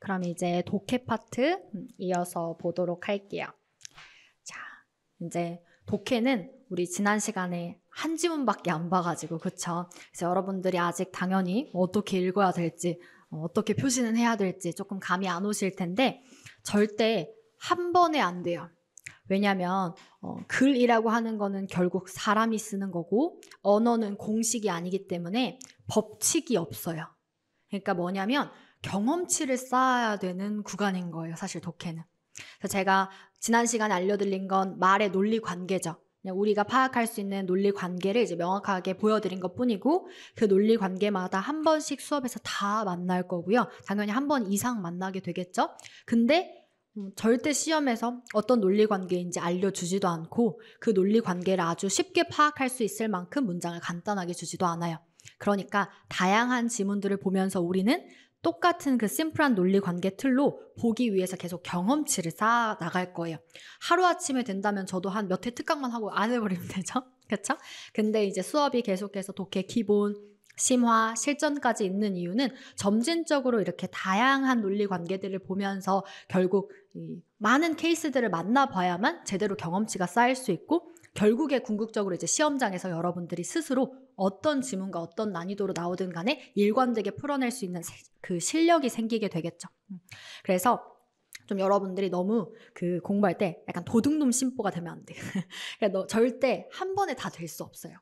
그럼 이제 독해 파트 이어서 보도록 할게요. 자, 이제 독해는 우리 지난 시간에 한 지문밖에 안 봐가지고 그쵸? 그래서 여러분들이 아직 당연히 어떻게 읽어야 될지 어떻게 표시는 해야 될지 조금 감이 안 오실 텐데 절대 한 번에 안 돼요. 왜냐하면 글이라고 하는 거는 결국 사람이 쓰는 거고 언어는 공식이 아니기 때문에 법칙이 없어요. 그러니까 뭐냐면 경험치를 쌓아야 되는 구간인 거예요. 사실 독해는. 그래서 제가 지난 시간에 알려드린 건 말의 논리 관계죠. 그냥 우리가 파악할 수 있는 논리 관계를 이제 명확하게 보여드린 것 뿐이고 그 논리 관계마다 한 번씩 수업에서 다 만날 거고요. 당연히 한 번 이상 만나게 되겠죠. 근데 절대 시험에서 어떤 논리 관계인지 알려주지도 않고 그 논리 관계를 아주 쉽게 파악할 수 있을 만큼 문장을 간단하게 주지도 않아요. 그러니까 다양한 지문들을 보면서 우리는 똑같은 그 심플한 논리 관계 틀로 보기 위해서 계속 경험치를 쌓아 나갈 거예요. 하루아침에 된다면 저도 한 몇 회 특강만 하고 안 해버리면 되죠. 그렇죠? 근데 이제 수업이 계속해서 독해 기본, 심화, 실전까지 있는 이유는 점진적으로 이렇게 다양한 논리 관계들을 보면서 결국 많은 케이스들을 만나봐야만 제대로 경험치가 쌓일 수 있고 결국에 궁극적으로 이제 시험장에서 여러분들이 스스로 어떤 지문과 어떤 난이도로 나오든 간에 일관되게 풀어낼 수 있는 그 실력이 생기게 되겠죠. 그래서 좀 여러분들이 너무 그 공부할 때 약간 도둑놈 심보가 되면 안 돼요. 그러니까 절대 한 번에 다 될 수 없어요.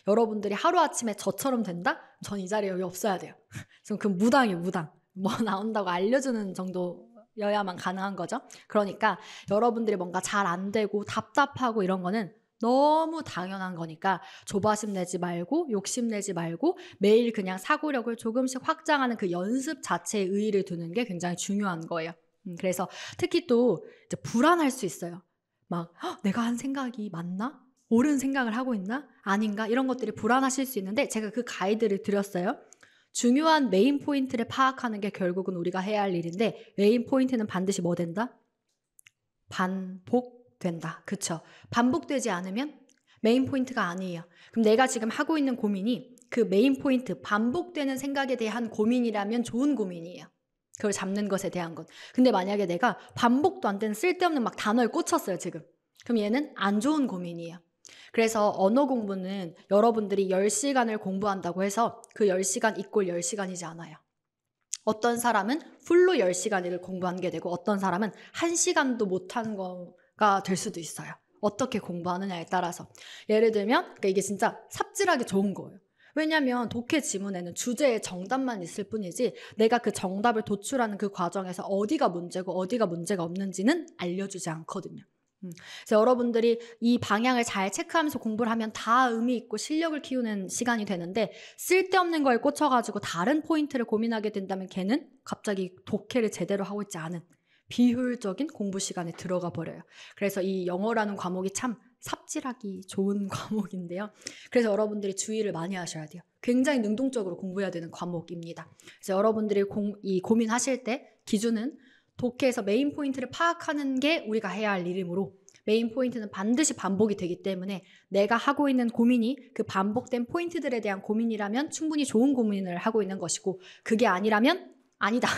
여러분들이 하루아침에 저처럼 된다? 전 이 자리에 여기 없어야 돼요. 지금 그 무당이에요, 무당. 뭐 나온다고 알려주는 정도여야만 가능한 거죠. 그러니까 여러분들이 뭔가 잘 안 되고 답답하고 이런 거는 너무 당연한 거니까 조바심 내지 말고 욕심 내지 말고 매일 그냥 사고력을 조금씩 확장하는 그 연습 자체에 의의를 두는 게 굉장히 중요한 거예요. 그래서 특히 또 이제 불안할 수 있어요. 막 내가 한 생각이 맞나? 옳은 생각을 하고 있나? 아닌가? 이런 것들이 불안하실 수 있는데 제가 그 가이드를 드렸어요. 중요한 메인 포인트를 파악하는 게 결국은 우리가 해야 할 일인데 메인 포인트는 반드시 뭐 된다? 반복된다. 그쵸? 반복되지 않으면 메인 포인트가 아니에요. 그럼 내가 지금 하고 있는 고민이 그 메인 포인트, 반복되는 생각에 대한 고민이라면 좋은 고민이에요. 그걸 잡는 것에 대한 것. 근데 만약에 내가 반복도 안 되는 쓸데없는 막 단어에 꽂혔어요, 지금. 그럼 얘는 안 좋은 고민이에요. 그래서 언어 공부는 여러분들이 10시간을 공부한다고 해서 그 10시간 이꼴 10시간이지 않아요. 어떤 사람은 풀로 10시간을 공부하는 게 되고 어떤 사람은 1시간도 못한 거가 될 수도 있어요. 어떻게 공부하느냐에 따라서. 예를 들면 그러니까 이게 진짜 삽질하기 좋은 거예요. 왜냐하면 독해 지문에는 주제의 정답만 있을 뿐이지 내가 그 정답을 도출하는 그 과정에서 어디가 문제고 어디가 문제가 없는지는 알려주지 않거든요. 그래서 여러분들이 이 방향을 잘 체크하면서 공부를 하면 다 의미 있고 실력을 키우는 시간이 되는데 쓸데없는 거에 꽂혀가지고 다른 포인트를 고민하게 된다면 걔는 갑자기 독해를 제대로 하고 있지 않은 비효율적인 공부 시간에 들어가 버려요. 그래서 이 영어라는 과목이 참 삽질하기 좋은 과목인데요. 그래서 여러분들이 주의를 많이 하셔야 돼요. 굉장히 능동적으로 공부해야 되는 과목입니다. 그래서 여러분들이 이 고민하실 때 기준은 독해에서 메인 포인트를 파악하는 게 우리가 해야 할 일이므로 메인 포인트는 반드시 반복이 되기 때문에 내가 하고 있는 고민이 그 반복된 포인트들에 대한 고민이라면 충분히 좋은 고민을 하고 있는 것이고 그게 아니라면 아니다.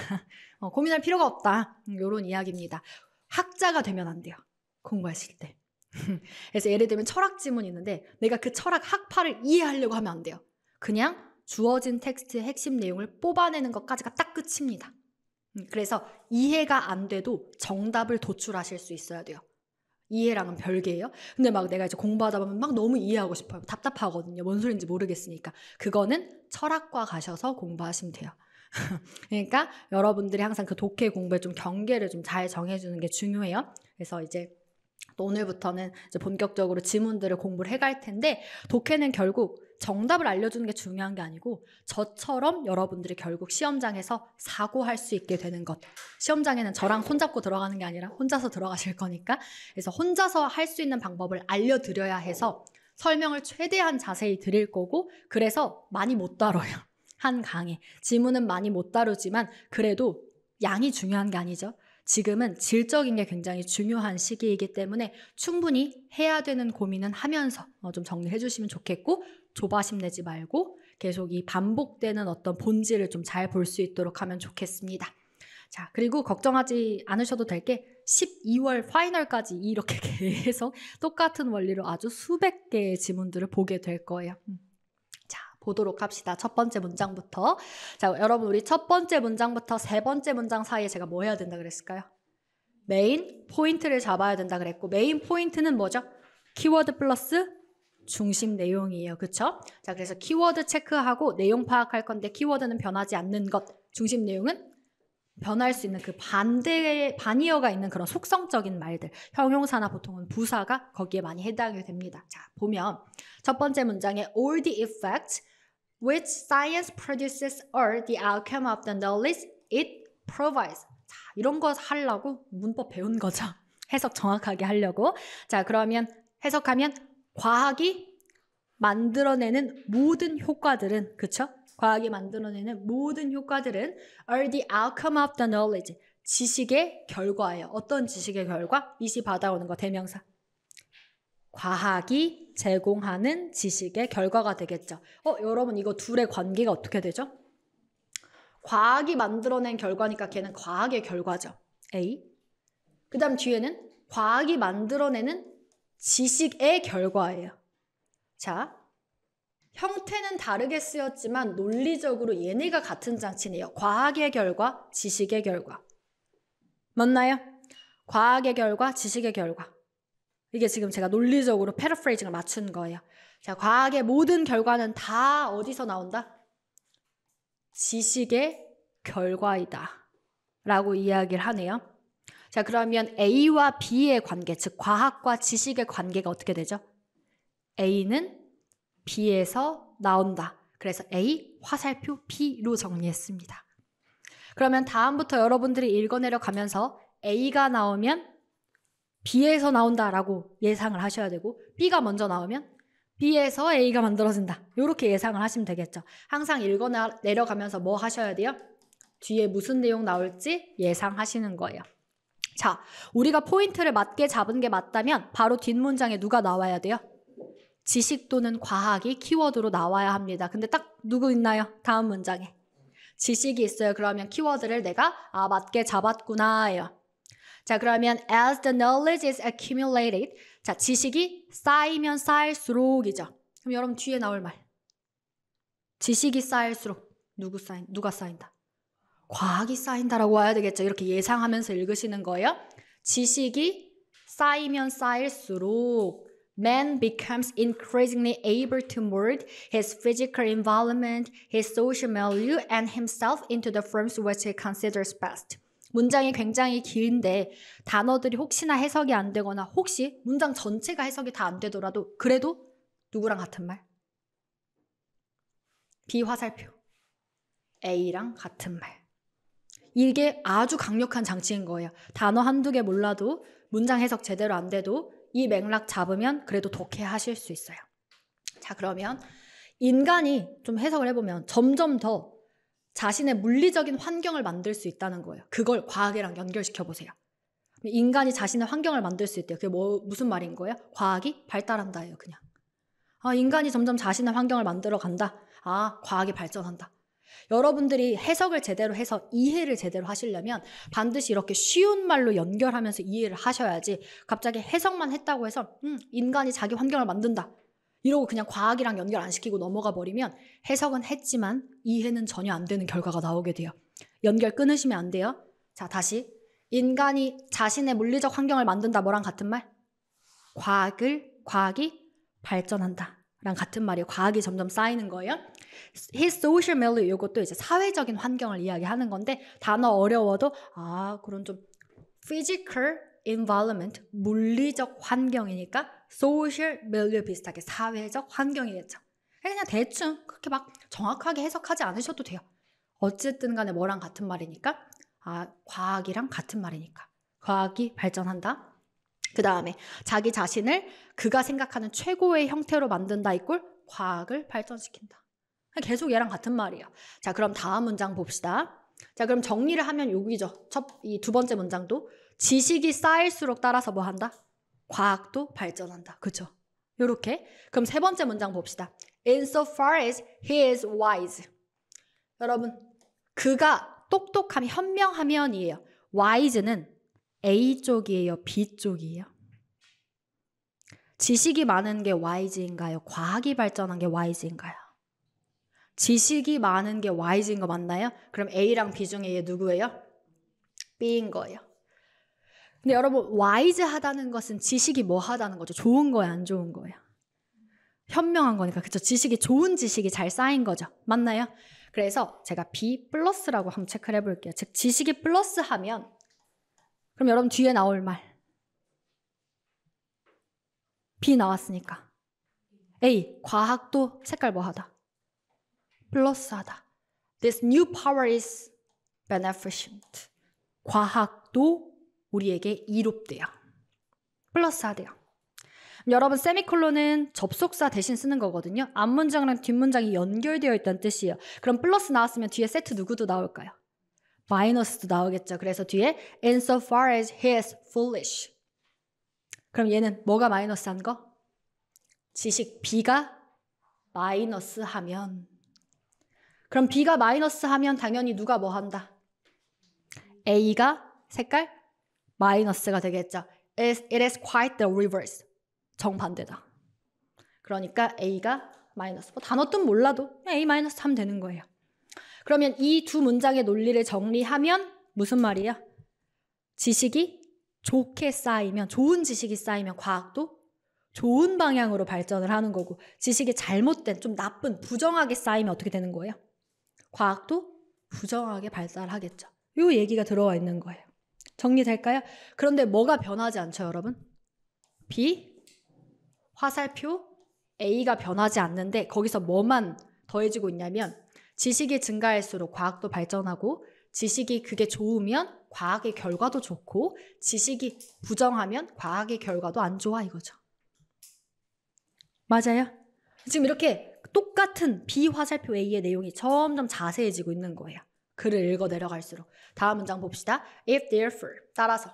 고민할 필요가 없다. 이런 이야기입니다. 학자가 되면 안 돼요. 공부하실 때. 그래서 예를 들면 철학 지문이 있는데 내가 그 철학 학파를 이해하려고 하면 안 돼요. 그냥 주어진 텍스트의 핵심 내용을 뽑아내는 것까지가 딱 끝입니다. 그래서 이해가 안 돼도 정답을 도출하실 수 있어야 돼요. 이해랑은 별개예요. 근데 막 내가 이제 공부하다 보면 막 너무 이해하고 싶어요. 답답하거든요. 뭔 소리인지 모르겠으니까. 그거는 철학과 가셔서 공부하시면 돼요. 그러니까 여러분들이 항상 그 독해 공부에 좀 경계를 좀 잘 정해주는 게 중요해요. 그래서 이제 또 오늘부터는 이제 본격적으로 지문들을 공부를 해갈 텐데 독해는 결국 정답을 알려주는 게 중요한 게 아니고 저처럼 여러분들이 결국 시험장에서 사고할 수 있게 되는 것. 시험장에는 저랑 손잡고 들어가는 게 아니라 혼자서 들어가실 거니까 그래서 혼자서 할 수 있는 방법을 알려드려야 해서 설명을 최대한 자세히 드릴 거고 그래서 많이 못 다뤄요. 한 강의. 지문은 많이 못 다루지만 그래도 양이 중요한 게 아니죠. 지금은 질적인 게 굉장히 중요한 시기이기 때문에 충분히 해야 되는 고민은 하면서 좀 정리해 주시면 좋겠고 조바심 내지 말고 계속 이 반복되는 어떤 본질을 좀 잘 볼 수 있도록 하면 좋겠습니다. 자, 그리고 걱정하지 않으셔도 될 게 12월 파이널까지 이렇게 계속 똑같은 원리로 아주 수백 개의 지문들을 보게 될 거예요. 자, 보도록 합시다. 첫 번째 문장부터. 자, 여러분 우리 첫 번째 문장부터 세 번째 문장 사이에 제가 뭐 해야 된다 그랬을까요? 메인 포인트를 잡아야 된다 그랬고 메인 포인트는 뭐죠? 키워드 플러스 중심 내용이에요. 그쵸? 자, 그래서 키워드 체크하고 내용 파악할 건데 키워드는 변하지 않는 것, 중심 내용은 변할 수 있는 그 반이어가 있는 그런 속성적인 말들, 형용사나 보통은 부사가 거기에 많이 해당이 됩니다. 자, 보면 첫 번째 문장에 all the effects which science produces are the outcome of the knowledge it provides. 자, 이런 거 하려고 문법 배운 거죠. 해석 정확하게 하려고. 자, 그러면 해석하면 과학이 만들어내는 모든 효과들은, 그쵸? 과학이 만들어내는 모든 효과들은 are the outcome of the knowledge. 지식의 결과예요. 어떤 지식의 결과? 이시 받아오는 거 대명사. 과학이 제공하는 지식의 결과가 되겠죠. 여러분 이거 둘의 관계가 어떻게 되죠? 과학이 만들어낸 결과니까 걔는 과학의 결과죠. A. 그 다음 뒤에는 과학이 만들어내는 지식의 결과예요. 자, 형태는 다르게 쓰였지만 논리적으로 얘네가 같은 장치네요. 과학의 결과, 지식의 결과. 맞나요? 과학의 결과, 지식의 결과. 이게 지금 제가 논리적으로 패러프레이징을 맞춘 거예요. 자, 과학의 모든 결과는 다 어디서 나온다? 지식의 결과이다 라고 이야기를 하네요. 자, 그러면 A와 B의 관계, 즉 과학과 지식의 관계가 어떻게 되죠? A는 B에서 나온다. 그래서 A, 화살표 B로 정리했습니다. 그러면 다음부터 여러분들이 읽어내려 가면서 A가 나오면 B에서 나온다라고 예상을 하셔야 되고 B가 먼저 나오면 B에서 A가 만들어진다. 이렇게 예상을 하시면 되겠죠. 항상 읽어내려가면서 뭐 하셔야 돼요? 뒤에 무슨 내용 나올지 예상하시는 거예요. 자, 우리가 포인트를 맞게 잡은 게 맞다면 바로 뒷문장에 누가 나와야 돼요? 지식 또는 과학이 키워드로 나와야 합니다. 근데 딱 누구 있나요? 다음 문장에. 지식이 있어요. 그러면 키워드를 내가 맞게 잡았구나예요. 자, 그러면 as the knowledge is accumulated. 자, 지식이 쌓이면 쌓일수록이죠. 그럼 여러분 뒤에 나올 말. 지식이 쌓일수록 누가 쌓인다? 과학이 쌓인다라고 와야 되겠죠. 이렇게 예상하면서 읽으시는 거예요. 지식이 쌓이면 쌓일수록 man becomes increasingly able to mold his physical environment, his social milieu, and himself into the forms which he considers best. 문장이 굉장히 긴데 단어들이 혹시나 해석이 안 되거나 혹시 문장 전체가 해석이 다 안 되더라도 그래도 누구랑 같은 말? B 화살표. A랑 같은 말. 이게 아주 강력한 장치인 거예요. 단어 한두 개 몰라도 문장 해석 제대로 안 돼도 이 맥락 잡으면 그래도 독해하실 수 있어요. 자, 그러면 인간이 좀 해석을 해보면 점점 더 자신의 물리적인 환경을 만들 수 있다는 거예요. 그걸 과학이랑 연결시켜 보세요. 인간이 자신의 환경을 만들 수 있대요. 그게 무슨 말인 거예요? 과학이 발달한다예요. 그냥. 인간이 점점 자신의 환경을 만들어 간다. 과학이 발전한다. 여러분들이 해석을 제대로 해서 이해를 제대로 하시려면 반드시 이렇게 쉬운 말로 연결하면서 이해를 하셔야지 갑자기 해석만 했다고 해서 인간이 자기 환경을 만든다. 이러고 그냥 과학이랑 연결 안 시키고 넘어가 버리면 해석은 했지만 이해는 전혀 안 되는 결과가 나오게 돼요. 연결 끊으시면 안 돼요. 자, 다시. 인간이 자신의 물리적 환경을 만든다. 뭐랑 같은 말? 과학이 발전한다. 랑 같은 말이에요. 과학이 점점 쌓이는 거예요. His social milieu, 이것도 이제 사회적인 환경을 이야기하는 건데 단어 어려워도 그런 좀 physical environment, 물리적 환경이니까 social milieu 비슷하게 사회적 환경이겠죠. 그냥 대충 그렇게 막 정확하게 해석하지 않으셔도 돼요. 어쨌든 간에 뭐랑 같은 말이니까 과학이랑 같은 말이니까 과학이 발전한다. 그 다음에 자기 자신을 그가 생각하는 최고의 형태로 만든다 이꼴 과학을 발전시킨다. 계속 얘랑 같은 말이에요. 자, 그럼 다음 문장 봅시다. 자, 그럼 정리를 하면 여기죠. 이 두 번째 문장도 지식이 쌓일수록 따라서 뭐 한다? 과학도 발전한다. 그죠? 요렇게. 그럼 세 번째 문장 봅시다. Insofar as he is wise. 여러분, 그가 똑똑함, 현명하면이에요. wise는 A 쪽이에요, B 쪽이에요? 지식이 많은 게 wise인가요? 과학이 발전한 게 wise인가요? 지식이 많은 게 wise인 거 맞나요? 그럼 A랑 B 중에 얘 누구예요? B인 거예요. 근데 여러분 wise하다는 것은 지식이 뭐 하다는 거죠? 좋은 거예요, 안 좋은 거예요? 현명한 거니까. 그쵸? 지식이 좋은 지식이 잘 쌓인 거죠. 맞나요? 그래서 제가 B 플러스라고 한번 체크를 해볼게요. 즉 지식이 플러스하면 그럼 여러분 뒤에 나올 말 B 나왔으니까 A 과학도 색깔 뭐하다? 플러스하다. This new power is beneficent. 과학도 우리에게 이롭대요. 플러스하대요. 여러분 세미콜론은 접속사 대신 쓰는 거거든요. 앞문장이랑 뒷문장이 연결되어 있다는 뜻이에요. 그럼 플러스 나왔으면 뒤에 세트 누구도 나올까요? 마이너스도 나오겠죠. 그래서 뒤에 insofar as he is foolish. 그럼 얘는 뭐가 마이너스한 거? 지식 B가 마이너스하면. 그럼 B가 마이너스하면 당연히 누가 뭐 한다? A가 색깔 마이너스가 되겠죠. It is quite the reverse. 정반대다. 그러니까 A가 마이너스. 뭐 단어 뜻 몰라도 A 마이너스 하면 되는 거예요. 그러면 이 두 문장의 논리를 정리하면 무슨 말이야? 지식이 좋게 쌓이면, 좋은 지식이 쌓이면 과학도 좋은 방향으로 발전을 하는 거고, 지식이 잘못된, 좀 나쁜, 부정하게 쌓이면 어떻게 되는 거예요? 과학도 부정하게 발달하겠죠. 이 얘기가 들어와 있는 거예요. 정리될까요? 그런데 뭐가 변하지 않죠, 여러분? B, 화살표, A가 변하지 않는데 거기서 뭐만 더해지고 있냐면 지식이 증가할수록 과학도 발전하고 지식이 그게 좋으면 과학의 결과도 좋고 지식이 부정하면 과학의 결과도 안 좋아 이거죠. 맞아요? 지금 이렇게 똑같은 B 화살표 A의 내용이 점점 자세해지고 있는 거예요. 글을 읽어 내려갈수록. 다음 문장 봅시다. If therefore, 따라서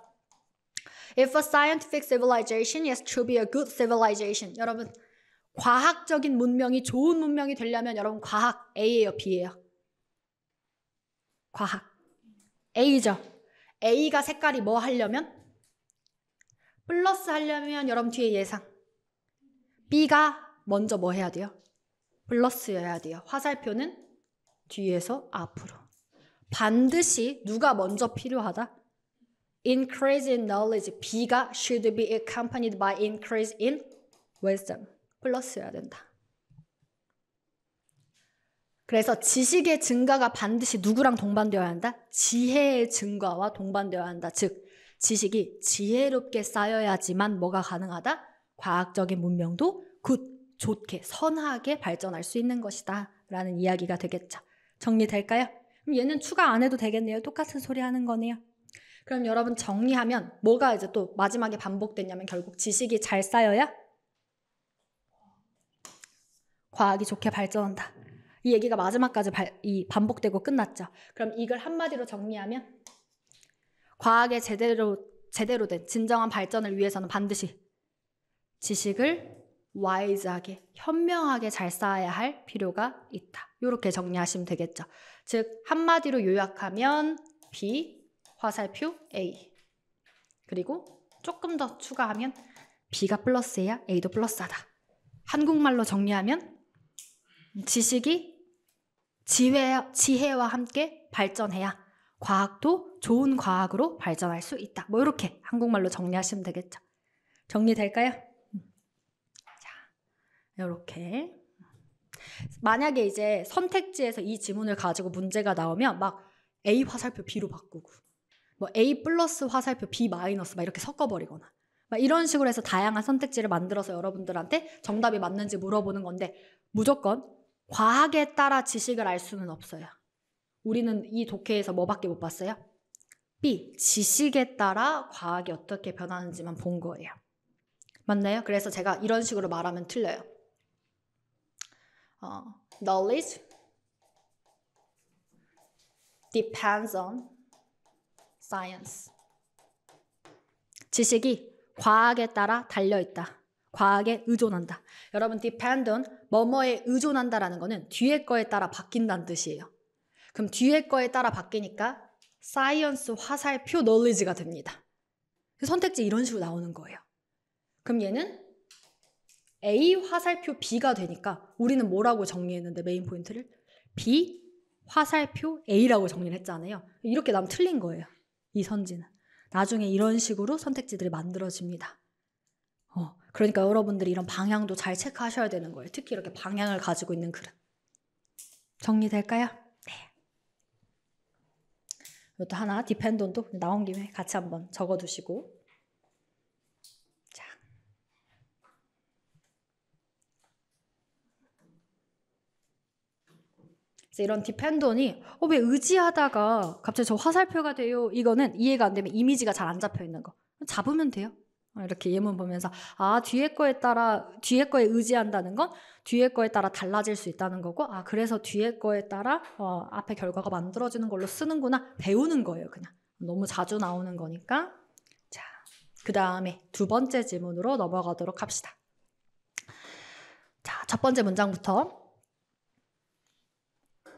If a scientific civilization is to be a good civilization. 여러분, 과학적인 문명이 좋은 문명이 되려면 여러분 과학 A예요, B예요? 과학 A죠. A가 색깔이 뭐 하려면? 플러스 하려면 여러분 뒤에 예상. B가 먼저 뭐 해야 돼요? 플러스여야 돼요. 화살표는 뒤에서 앞으로. 반드시 누가 먼저 필요하다? Increase in knowledge. B가 should be accompanied by increase in wisdom. 플러스여야 된다. 그래서 지식의 증가가 반드시 누구랑 동반되어야 한다? 지혜의 증가와 동반되어야 한다. 즉 지식이 지혜롭게 쌓여야지만 뭐가 가능하다? 과학적인 문명도 좋게, 선하게 발전할 수 있는 것이다 라는 이야기가 되겠죠. 정리될까요? 그럼 얘는 추가 안 해도 되겠네요. 똑같은 소리 하는 거네요. 그럼 여러분 정리하면 뭐가 이제 또 마지막에 반복됐냐면 결국 지식이 잘 쌓여야 과학이 좋게 발전한다. 이 얘기가 마지막까지 반복되고 끝났죠. 그럼 이걸 한마디로 정리하면 과학의 제대로 된 진정한 발전을 위해서는 반드시 지식을 와이즈하게, 현명하게 잘 쌓아야 할 필요가 있다. 이렇게 정리하시면 되겠죠. 즉 한마디로 요약하면 B, 화살표 A. 그리고 조금 더 추가하면 B가 플러스해야 A도 플러스하다. 한국말로 정리하면 지식이 지혜와 함께 발전해야 과학도 좋은 과학으로 발전할 수 있다. 뭐 이렇게 한국말로 정리하시면 되겠죠. 정리될까요? 자, 이렇게. 만약에 이제 선택지에서 이 지문을 가지고 문제가 나오면 막 A 화살표 B로 바꾸고 뭐 A 플러스 화살표 B 마이너스 막 이렇게 섞어버리거나 막 이런 식으로 해서 다양한 선택지를 만들어서 여러분들한테 정답이 맞는지 물어보는 건데 무조건 과학에 따라 지식을 알 수는 없어요. 우리는 이 독해에서 뭐밖에 못 봤어요? B, 지식에 따라 과학이 어떻게 변하는지만 본 거예요. 맞나요? 그래서 제가 이런 식으로 말하면 틀려요. Knowledge depends on science. 지식이 과학에 따라 달려있다. 과학에 의존한다. 여러분 depend on 뭐뭐에 의존한다라는 거는 뒤에 거에 따라 바뀐다는 뜻이에요. 그럼 뒤에 거에 따라 바뀌니까 사이언스, 화살표, knowledge가 됩니다. 선택지 이런 식으로 나오는 거예요. 그럼 얘는 A 화살표 B가 되니까 우리는 뭐라고 정리했는데 메인 포인트를? B 화살표 A라고 정리를 했잖아요. 이렇게 나면 틀린 거예요. 이 선지는. 나중에 이런 식으로 선택지들이 만들어집니다. 그러니까 여러분들이 이런 방향도 잘 체크하셔야 되는 거예요. 특히 이렇게 방향을 가지고 있는 글은. 정리될까요? 네. 이것도 하나, 디펜던도 나온 김에 같이 한번 적어두시고. 자. 그래서 이런 디펜던이 왜 의지하다가 갑자기 저 화살표가 돼요? 이거는 이해가 안 되면 이미지가 잘 안 잡혀 있는 거. 잡으면 돼요. 이렇게 예문 보면서 뒤에 거에 의지한다는 건 뒤에 거에 따라 달라질 수 있다는 거고 그래서 뒤에 거에 따라 앞에 결과가 만들어지는 걸로 쓰는구나. 배우는 거예요. 그냥 너무 자주 나오는 거니까. 자, 그 다음에 두 번째 지문으로 넘어가도록 합시다. 자, 첫 번째 문장부터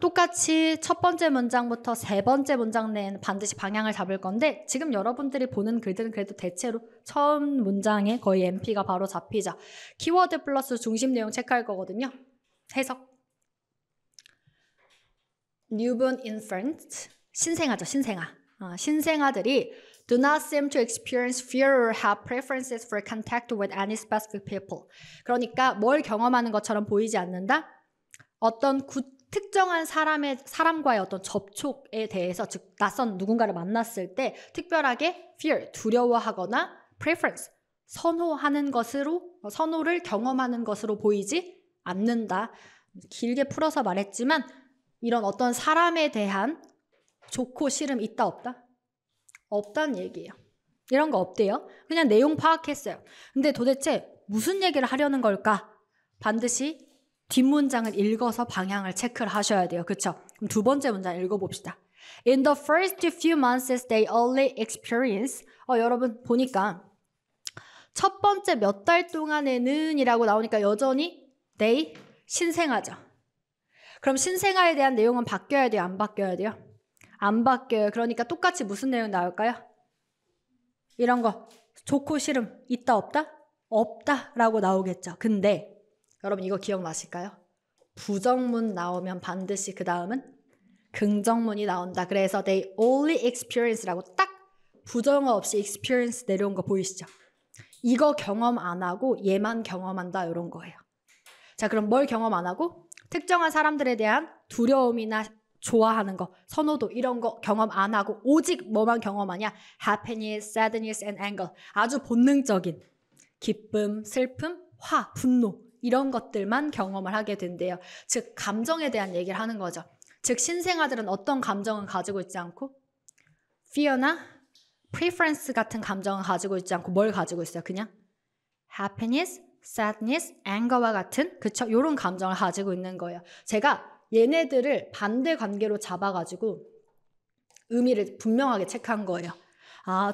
똑같이 첫 번째 문장부터 세 번째 문장 내에는 반드시 방향을 잡을 건데 지금 여러분들이 보는 글들은 그래도 대체로 처음 문장에 거의 MP가 바로 잡히죠. 키워드 플러스 중심 내용 체크할 거거든요. 해석. Newborn infants, 신생아죠, 신생아. 신생아들이 do not seem to experience fear or have preferences for contact with any specific people. 그러니까 뭘 경험하는 것처럼 보이지 않는다? 어떤 특정한 사람과의 어떤 접촉에 대해서, 즉 낯선 누군가를 만났을 때 특별하게 fear, 두려워하거나 preference, 선호를 경험하는 것으로 보이지 않는다. 길게 풀어서 말했지만 이런 어떤 사람에 대한 좋고 싫음 있다 없다? 없다는 얘기예요. 이런 거 없대요. 그냥 내용 파악했어요. 근데 도대체 무슨 얘기를 하려는 걸까? 반드시 뒷문장을 읽어서 방향을 체크를 하셔야 돼요. 그렇죠? 그럼 두 번째 문장 읽어봅시다. In the first few months they only experience. 여러분 보니까 첫 번째 몇 달 동안에는 이라고 나오니까 여전히 they 신생아죠. 그럼 신생아에 대한 내용은 바뀌어야 돼요? 안 바뀌어야 돼요? 안 바뀌어요. 그러니까 똑같이 무슨 내용 나올까요? 이런 거 좋고 싫음 있다 없다? 없다 라고 나오겠죠. 근데 여러분 이거 기억나실까요? 부정문 나오면 반드시 그 다음은 긍정문이 나온다. 그래서 they only experience라고 딱 부정어 없이 experience 내려온 거 보이시죠? 이거 경험 안 하고 얘만 경험한다 이런 거예요. 자, 그럼 뭘 경험 안 하고? 특정한 사람들에 대한 두려움이나 좋아하는 거, 선호도 이런 거 경험 안 하고 오직 뭐만 경험하냐? happiness, sadness and anger. 아주 본능적인 기쁨, 슬픔, 화, 분노 이런 것들만 경험을 하게 된대요. 즉 감정에 대한 얘기를 하는 거죠. 즉 신생아들은 어떤 감정은 가지고 있지 않고 fear나 preference 같은 감정은 가지고 있지 않고 뭘 가지고 있어요? 그냥 happiness, sadness, anger와 같은 그쵸? 이런 감정을 가지고 있는 거예요. 제가 얘네들을 반대 관계로 잡아가지고 의미를 분명하게 체크한 거예요.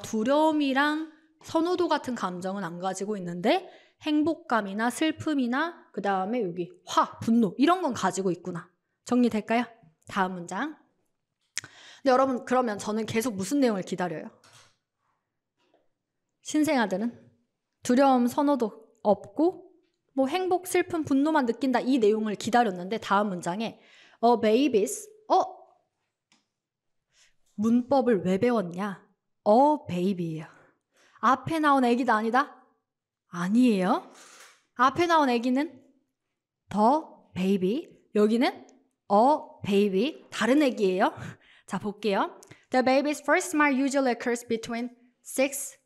두려움이랑 선호도 같은 감정은 안 가지고 있는데 행복감이나 슬픔이나 그 다음에 여기 화, 분노 이런 건 가지고 있구나. 정리될까요? 다음 문장. 근데 여러분 그러면 저는 계속 무슨 내용을 기다려요? 신생아들은 두려움, 선호도 없고 뭐 행복, 슬픔, 분노만 느낀다 이 내용을 기다렸는데 다음 문장에 babies 문법을 왜 배웠냐? baby예요. 앞에 나온 애기도 아니다? 아니에요. 앞에 나온 애기는 the baby, 여기는 a baby, 다른 애기예요. 자, 볼게요. The baby's first smile usually occurs between 6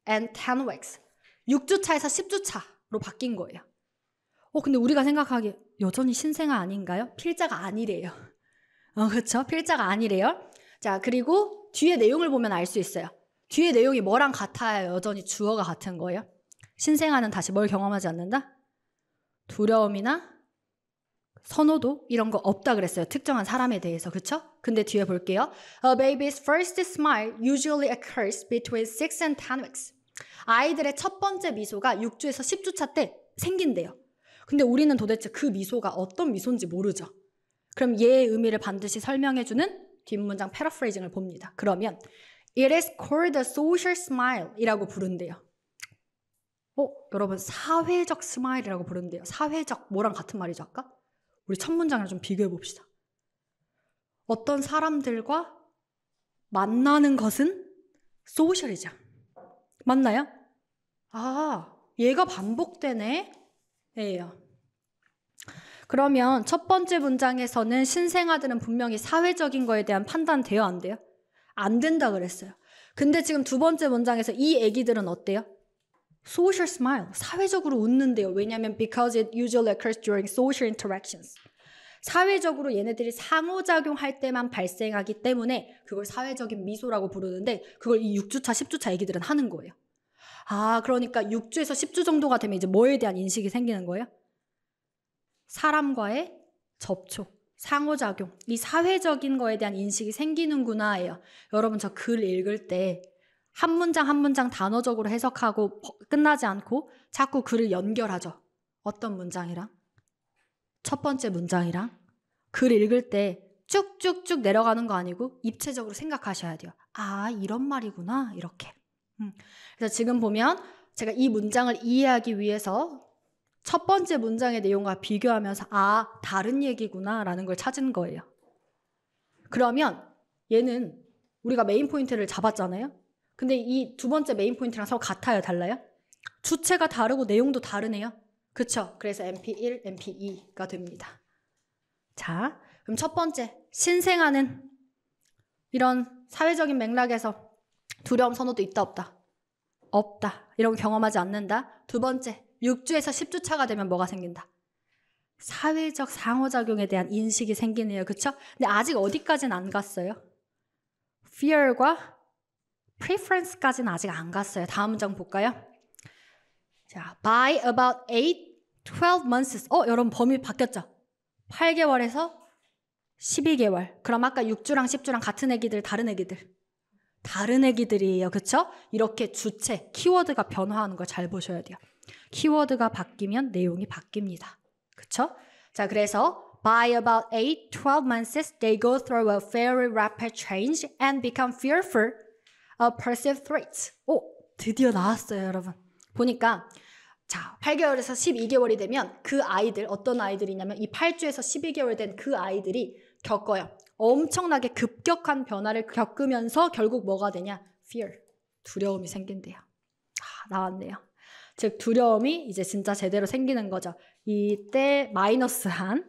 and 10 weeks. 6주차에서 10주차로 바뀐 거예요. 근데 우리가 생각하기에 여전히 신생아 아닌가요? 필자가 아니래요. 그렇죠? 필자가 아니래요. 자, 그리고 뒤에 내용을 보면 알 수 있어요. 뒤에 내용이 뭐랑 같아야 여전히 주어가 같은 거예요? 신생아는 다시 뭘 경험하지 않는다? 두려움이나 선호도 이런 거 없다 그랬어요. 특정한 사람에 대해서. 그쵸? 근데 뒤에 볼게요. A baby's first smile usually occurs between 6 and 10 weeks. 아이들의 첫 번째 미소가 6주에서 10주차 때 생긴대요. 근데 우리는 도대체 그 미소가 어떤 미소인지 모르죠. 그럼 얘의 의미를 반드시 설명해주는 뒷문장 패러프레이징을 봅니다. 그러면 It is called a social smile 이라고 부른대요. 여러분 사회적 스마일이라고 부른대요. 사회적 뭐랑 같은 말이죠 아까? 우리 첫 문장을 좀 비교해 봅시다. 어떤 사람들과 만나는 것은 소셜이죠. 맞나요? 얘가 반복되네. 예요. 그러면 첫 번째 문장에서는 신생아들은 분명히 사회적인 거에 대한 판단 돼요, 안 돼요? 안 된다 그랬어요. 근데 지금 두 번째 문장에서 이 애기들은 어때요? Social smile, 사회적으로 웃는데요. 왜냐하면 because it usually occurs during social interactions. 사회적으로 얘네들이 상호작용할 때만 발생하기 때문에 그걸 사회적인 미소라고 부르는데 그걸 이 6주차, 10주차 애기들은 하는 거예요. 그러니까 6주에서 10주 정도가 되면 이제 뭐에 대한 인식이 생기는 거예요? 사람과의 접촉, 상호작용, 이 사회적인 거에 대한 인식이 생기는구나예요. 여러분 저 글 읽을 때 한 문장 한 문장 단어적으로 해석하고 끝나지 않고 자꾸 글을 연결하죠. 어떤 문장이랑? 첫 번째 문장이랑 글 읽을 때 쭉쭉쭉 내려가는 거 아니고 입체적으로 생각하셔야 돼요. 이런 말이구나 이렇게. 그래서 지금 보면 제가 이 문장을 이해하기 위해서 첫 번째 문장의 내용과 비교하면서 다른 얘기구나 라는 걸 찾은 거예요. 그러면 얘는 우리가 메인 포인트를 잡았잖아요. 근데 이 두 번째 메인 포인트랑 서로 같아요? 달라요? 주체가 다르고 내용도 다르네요. 그쵸? 그래서 MP1, MP2가 됩니다. 자, 그럼 첫 번째 신생아는 이런 사회적인 맥락에서 두려움 선호도 있다 없다? 없다. 이런 거 경험하지 않는다. 두 번째 6주에서 10주 차가 되면 뭐가 생긴다? 사회적 상호작용에 대한 인식이 생기네요. 그쵸? 근데 아직 어디까지는 안 갔어요? fear과 preference까지는 아직 안 갔어요. 다음 문장 볼까요? 자, by about 12 months. 여러분 범위 바뀌었죠? 8개월에서 12개월. 그럼 아까 6주랑 10주랑 같은 애기들, 다른 애기들. 다른 애기들이에요. 그쵸? 이렇게 주체, 키워드가 변화하는 걸 잘 보셔야 돼요. 키워드가 바뀌면 내용이 바뀝니다. 그쵸? 자, 그래서 by about 12 months, they go through a very rapid change and become fearful of perceived threats. 드디어 나왔어요, 여러분. 보니까 자, 8개월에서 12개월이 되면 그 아이들, 어떤 아이들이냐면 이 8주에서 12개월 된 그 아이들이 겪어요. 엄청나게 급격한 변화를 겪으면서 결국 뭐가 되냐? fear, 두려움이 생긴대요. 나왔네요. 즉 두려움이 이제 진짜 제대로 생기는 거죠. 이때 마이너스한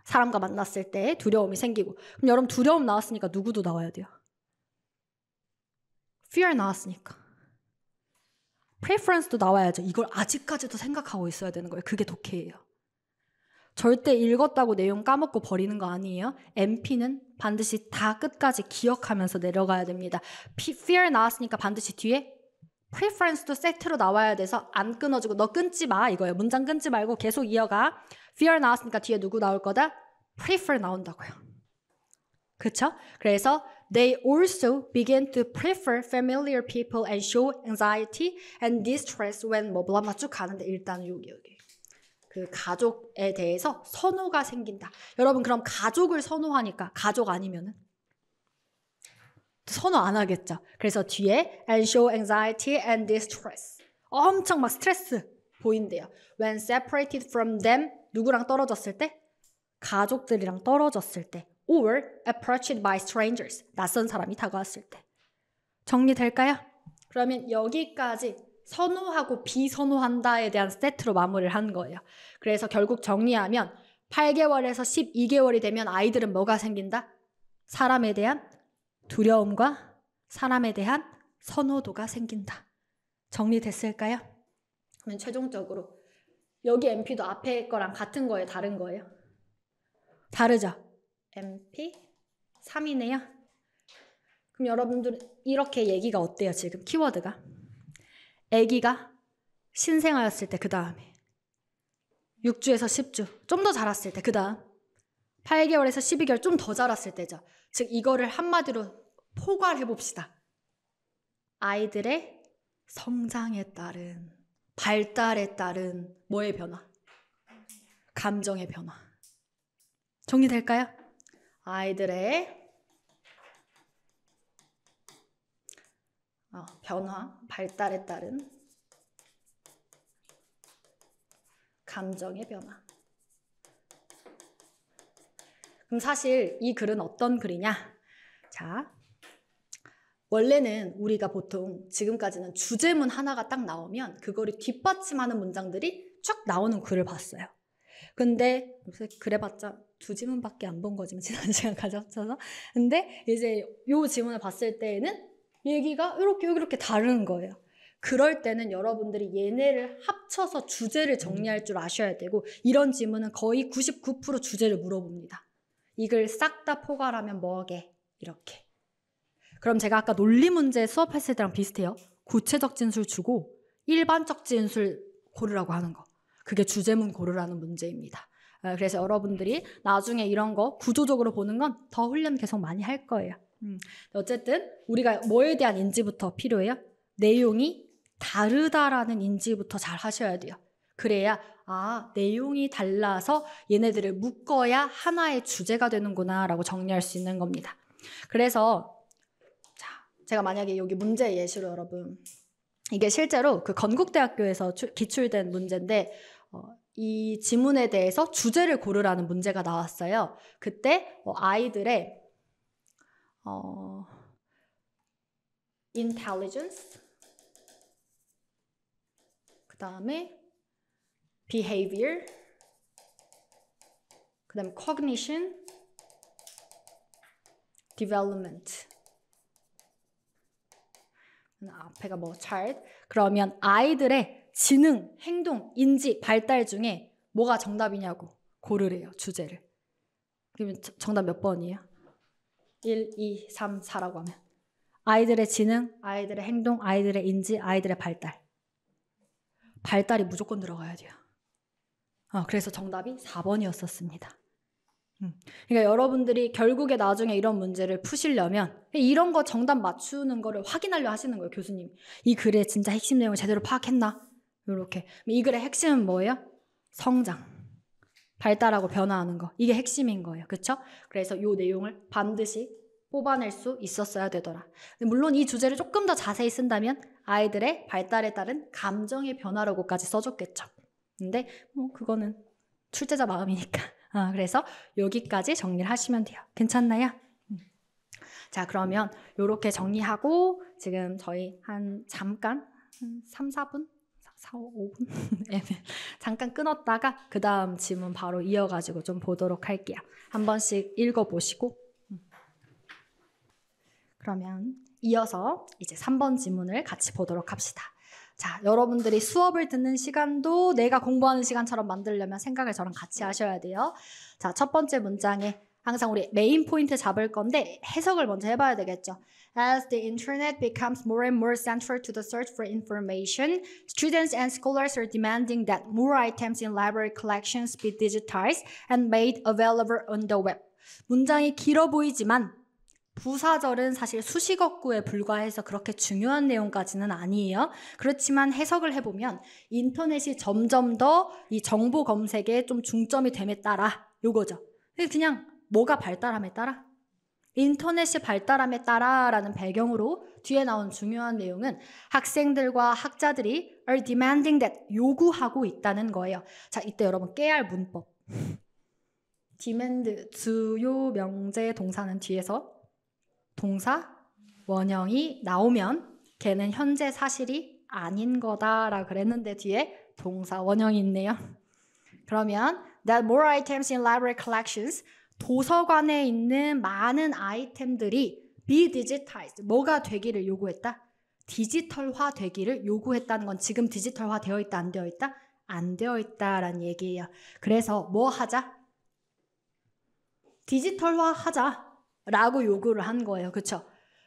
사람과 만났을 때 두려움이 생기고. 그럼 여러분 두려움 나왔으니까 누구도 나와야 돼요? fear 나왔으니까. preference도 나와야죠. 이걸 아직까지도 생각하고 있어야 되는 거예요. 그게 독해예요. 절대 읽었다고 내용 까먹고 버리는 거 아니에요. MP는 반드시 다 끝까지 기억하면서 내려가야 됩니다. fear 나왔으니까 반드시 뒤에 preference도 세트로 나와야 돼서 안 끊어지고 너 끊지 마 이거예요. 문장 끊지 말고 계속 이어가. fear 나왔으니까 뒤에 누구 나올 거다? prefer 나온다고요. 그쵸? 그래서 they also begin to prefer familiar people and show anxiety and distress when 뭐 블라블라 쭉 가는데 일단 여기 그 가족에 대해서 선호가 생긴다. 여러분 그럼 가족을 선호하니까 가족 아니면은 선호 안 하겠죠. 그래서 뒤에 and show anxiety and distress 엄청 막 스트레스 보인대요. When separated from them 누구랑 떨어졌을 때? 가족들이랑 떨어졌을 때 or approached by strangers 낯선 사람이 다가왔을 때. 정리될까요? 그러면 여기까지 선호하고 비선호한다에 대한 세트로 마무리를 한 거예요. 그래서 결국 정리하면 8개월에서 12개월이 되면 아이들은 뭐가 생긴다? 사람에 대한 두려움과 사람에 대한 선호도가 생긴다. 정리됐을까요? 그러면 최종적으로 여기 MP도 앞에 거랑 같은 거예요? 다른 거예요? 다르죠? MP 3이네요. 그럼 여러분들 이렇게 얘기가 어때요? 지금 키워드가 아기가 신생아였을 때 그 다음에 6주에서 10주 좀 더 자랐을 때 그 다음 8개월에서 12개월 좀 더 자랐을 때죠. 즉 이거를 한마디로 포괄해 봅시다. 아이들의 성장에 따른 발달에 따른 뭐의 변화? 감정의 변화. 정리될까요? 아이들의 변화, 발달에 따른 감정의 변화. 그럼 사실 이 글은 어떤 글이냐? 자, 원래는 우리가 보통 지금까지는 주제문 하나가 딱 나오면 그거를 뒷받침하는 문장들이 쭉 나오는 글을 봤어요. 근데 요새 그래봤자 2지문밖에 안 본 거지만 지난 시간 가져서. 근데 이제 요 지문을 봤을 때에는 얘기가 이렇게 다른 거예요. 그럴 때는 여러분들이 얘네를 합쳐서 주제를 정리할 줄 아셔야 되고, 이런 지문은 거의 99% 주제를 물어봅니다. 이걸 싹 다 포괄하면 뭐게? 이렇게. 그럼 제가 아까 논리 문제 수업했을 때랑 비슷해요. 구체적 진술 주고 일반적 진술 고르라고 하는 거. 그게 주제문 고르라는 문제입니다. 그래서 여러분들이 나중에 이런 거 구조적으로 보는 건 더 훈련 계속 많이 할 거예요. 어쨌든 우리가 뭐에 대한 인지부터 필요해요? 내용이 다르다라는 인지부터 잘 하셔야 돼요. 그래야 내용이 달라서 얘네들을 묶어야 하나의 주제가 되는구나 라고 정리할 수 있는 겁니다. 그래서 제가 만약에 여기 문제 예시로 여러분, 이게 실제로 그 건국대학교에서 기출된 문제인데 이 지문에 대해서 주제를 고르라는 문제가 나왔어요. 그때 아이들의 intelligence, 그 다음에 behavior, 그 다음에 cognition, development. 앞에가 뭐 child. 그러면 아이들의 지능, 행동, 인지, 발달 중에 뭐가 정답이냐고 고르래요, 주제를. 그러면 정답 몇 번이에요? 1, 2, 3, 4라고 하면 아이들의 지능, 아이들의 행동, 아이들의 인지, 아이들의 발달. 발달이 무조건 들어가야 돼요. 그래서 정답이 4번이었었습니다. 그러니까 여러분들이 결국에 나중에 이런 문제를 푸시려면 이런 거 정답 맞추는 거를 확인하려 하시는 거예요, 교수님. 이 글의 진짜 핵심 내용을 제대로 파악했나? 이렇게. 이 글의 핵심은 뭐예요? 성장, 발달하고 변화하는 거. 이게 핵심인 거예요. 그렇죠? 그래서 이 내용을 반드시 뽑아낼 수 있었어야 되더라. 물론 이 주제를 조금 더 자세히 쓴다면 아이들의 발달에 따른 감정의 변화라고까지 써줬겠죠. 근데 뭐 그거는 출제자 마음이니까. 그래서 여기까지 정리를 하시면 돼요. 괜찮나요? 자, 그러면 이렇게 정리하고 지금 저희 잠깐 3, 4분? 4, 5분? 잠깐 끊었다가 그 다음 지문 바로 이어가지고 좀 보도록 할게요. 한 번씩 읽어보시고. 그러면 이어서 이제 3번 지문을 같이 보도록 합시다. 자, 여러분들이 수업을 듣는 시간도 내가 공부하는 시간처럼 만들려면 생각을 저랑 같이 하셔야 돼요. 자, 첫 번째 문장에 항상 우리 메인 포인트 잡을 건데 해석을 먼저 해봐야 되겠죠. As the internet becomes more and more central to the search for information, students and scholars are demanding that more items in library collections be digitized and made available on the web. 문장이 길어 보이지만 부사절은 사실 수식어구에 불과해서 그렇게 중요한 내용까지는 아니에요. 그렇지만 해석을 해보면 인터넷이 점점 더 이 정보 검색에 좀 중점이 됨에 따라 요거죠. 그냥 뭐가 발달함에 따라? 인터넷이 발달함에 따라라는 배경으로 뒤에 나온 중요한 내용은 학생들과 학자들이 are demanding that 요구하고 있다는 거예요. 자, 이때 여러분 깨야 할 문법. demand, 주요 명제 동사는 뒤에서 동사 원형이 나오면 걔는 현재 사실이 아닌 거다라고 그랬는데 뒤에 동사 원형이 있네요. 그러면 that more items in library collections, 도서관에 있는 많은 아이템들이 be digitized, 뭐가 되기를 요구했다? 디지털화 되기를 요구했다는 건 지금 디지털화 되어 있다, 안 되어 있다? 안 되어 있다라는 얘기예요. 그래서 뭐 하자? 디지털화 하자 라고 요구를 한 거예요. 그렇죠?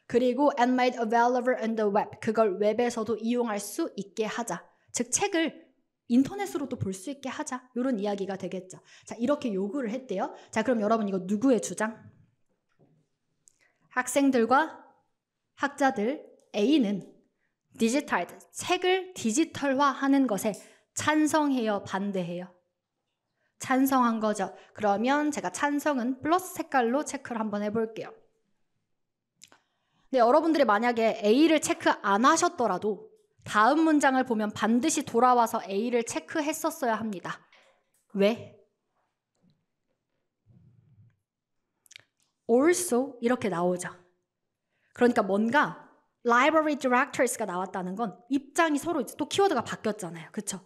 그리고 and made available on the web, 그걸 웹에서도 이용할 수 있게 하자. 즉 책을 인터넷으로도 볼 수 있게 하자. 이런 이야기가 되겠죠. 자, 이렇게 요구를 했대요. 자, 그럼 여러분 이거 누구의 주장? 학생들과 학자들 A는 책을 디지털화하는 것에 찬성해요, 반대해요? 찬성한 거죠. 그러면 제가 찬성은 플러스 색깔로 체크를 한번 해볼게요. 근데 여러분들이 만약에 A를 체크 안 하셨더라도 다음 문장을 보면 반드시 돌아와서 A를 체크했었어야 합니다. 왜? also 이렇게 나오죠. 그러니까 뭔가 library directors가 나왔다는 건 입장이 서로 이제 또 키워드가 바뀌었잖아요. 그렇죠?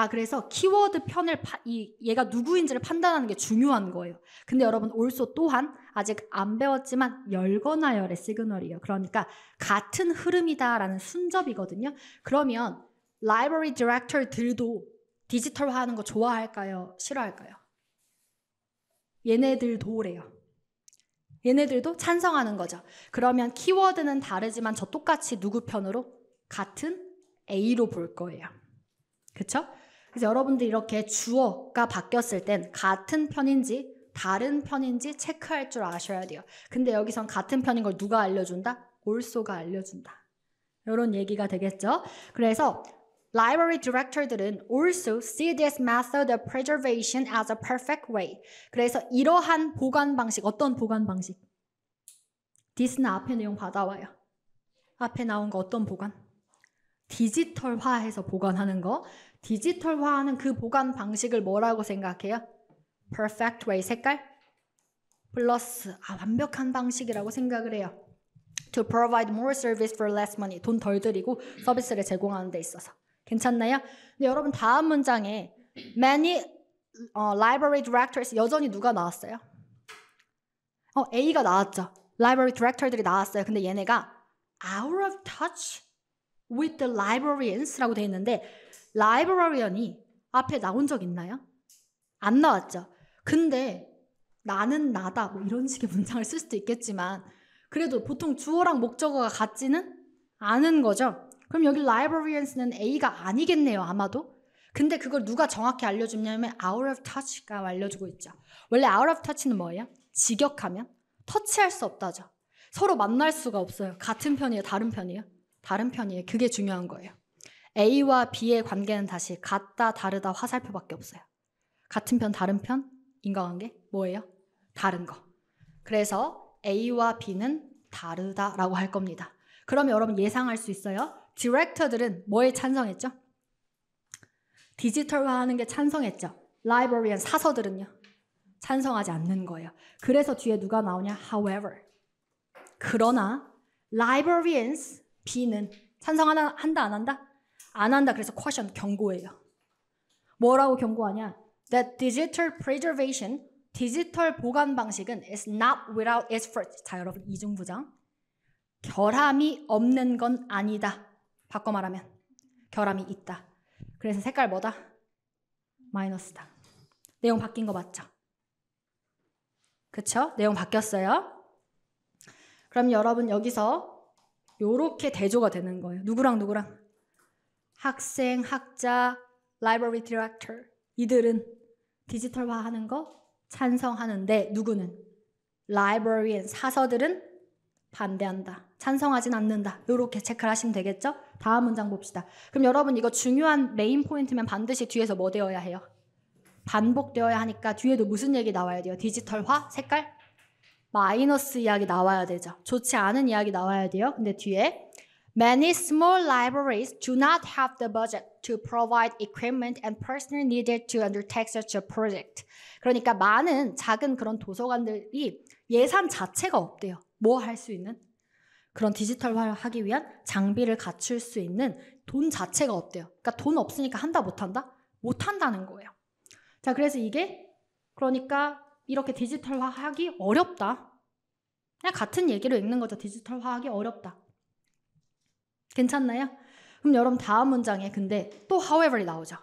그래서 키워드 편을 얘가 누구인지를 판단하는 게 중요한 거예요. 근데 여러분 also 또한 아직 안 배웠지만 열거나 열의 시그널이에요. 그러니까 같은 흐름이다라는 순접이거든요. 그러면 library director들도 디지털화하는 거 좋아할까요? 싫어할까요? 얘네들도래요. 얘네들도 찬성하는 거죠. 그러면 키워드는 다르지만 저 똑같이 누구 편으로? 같은 A로 볼 거예요. 그쵸? 그래서 여러분들 이렇게 주어가 바뀌었을 땐 같은 편인지 다른 편인지 체크할 줄 아셔야 돼요. 근데 여기선 같은 편인 걸 누가 알려준다? also가 알려준다. 이런 얘기가 되겠죠? 그래서 library director들은 also see this method of preservation as a perfect way. 그래서 이러한 보관 방식, 어떤 보관 방식? this는 앞에 내용 받아와요. 앞에 나온 거 어떤 보관? 디지털화해서 보관하는 거. 디지털화하는 그 보관 방식을 뭐라고 생각해요? perfect way 색깔? 플러스 완벽한 방식이라고 생각을 해요. to provide more service for less money. 돈 덜 들이고 서비스를 제공하는 데 있어서. 괜찮나요? 근데 여러분 다음 문장에 many library directors 여전히 누가 나왔어요? A가 나왔죠. library director들이 나왔어요. 근데 얘네가 out of touch with the librarians라고 돼 있는데 librarian이 앞에 나온 적 있나요? 안 나왔죠. 근데 나는 나다 뭐 이런 식의 문장을 쓸 수도 있겠지만 그래도 보통 주어랑 목적어가 같지는 않은 거죠. 그럼 여기 librarians는 A가 아니겠네요. 아마도. 근데 그걸 누가 정확히 알려주냐면 out of touch가 알려주고 있죠. 원래 out of touch는 뭐예요? 직역하면 터치할 수 없다죠. 서로 만날 수가 없어요. 같은 편이에요? 다른 편이에요? 다른 편이에요. 그게 중요한 거예요. A와 B의 관계는 다시 같다, 다르다, 화살표밖에 없어요. 같은 편, 다른 편, 인과관계 뭐예요? 다른 거. 그래서 A와 B는 다르다라고 할 겁니다. 그러면 여러분 예상할 수 있어요? 디렉터들은 뭐에 찬성했죠? 디지털화하는 게 찬성했죠. 라이브러리안 사서들은요? 찬성하지 않는 거예요. 그래서 뒤에 누가 나오냐? However. 그러나 librarians B는 찬성한다 안 한다? 안 한다. 그래서 caution 경고예요. 뭐라고 경고하냐? That digital preservation 디지털 보관 방식은 is not without its faults. 자 여러분 이중부정. 결함이 없는 건 아니다. 바꿔 말하면 결함이 있다. 그래서 색깔 뭐다? 마이너스다. 내용 바뀐 거 맞죠? 그쵸? 내용 바뀌었어요. 그럼 여러분 여기서 요렇게 대조가 되는 거예요. 누구랑 누구랑? 학생, 학자, library director 이들은 디지털화하는 거 찬성하는데 누구는? librarian 사서들은 반대한다. 찬성하진 않는다. 요렇게 체크를 하시면 되겠죠? 다음 문장 봅시다. 그럼 여러분 이거 중요한 메인 포인트면 반드시 뒤에서 뭐 되어야 해요? 반복되어야 하니까 뒤에도 무슨 얘기 나와야 돼요? 디지털화? 색깔? 마이너스 이야기 나와야 되죠. 좋지 않은 이야기 나와야 돼요. 근데 뒤에 Many small libraries do not have the budget to provide equipment and personnel needed to undertake such a project. 그러니까 많은 작은 그런 도서관들이 예산 자체가 없대요. 뭐 할 수 있는? 그런 디지털화를 하기 위한 장비를 갖출 수 있는 돈 자체가 없대요. 그러니까 돈 없으니까 한다 못한다? 못한다는 거예요. 자, 그래서 이게 그러니까 이렇게 디지털화하기 어렵다. 그냥 같은 얘기로 읽는 거죠. 디지털화하기 어렵다. 괜찮나요? 그럼 여러분 다음 문장에 근데 또 however이 나오죠.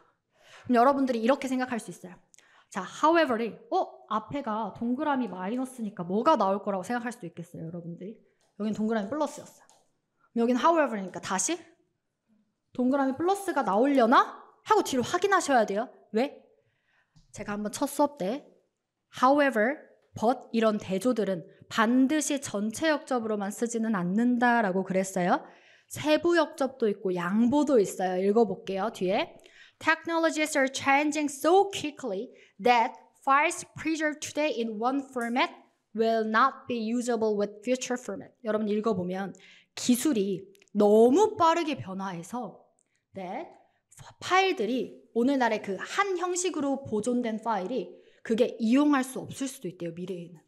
그럼 여러분들이 이렇게 생각할 수 있어요. 자, however이 앞에가 동그라미 마이너스니까 뭐가 나올 거라고 생각할 수도 있겠어요. 여러분들이. 여긴 동그라미 플러스였어요. 여긴 however니까 다시 동그라미 플러스가 나오려나? 하고 뒤로 확인하셔야 돼요. 왜? 제가 한번 첫 수업 때 however, but 이런 대조들은 반드시 전체 역접으로만 쓰지는 않는다라고 그랬어요. 세부 역접도 있고 양보도 있어요. 읽어볼게요. 뒤에 technologies are changing so quickly that files preserved today in one format will not be usable with future format. 여러분 읽어보면 기술이 너무 빠르게 변화해서 파일들이 오늘날의 그 한 형식으로 보존된 파일이 그게 이용할 수 없을 수도 있대요, 미래에는.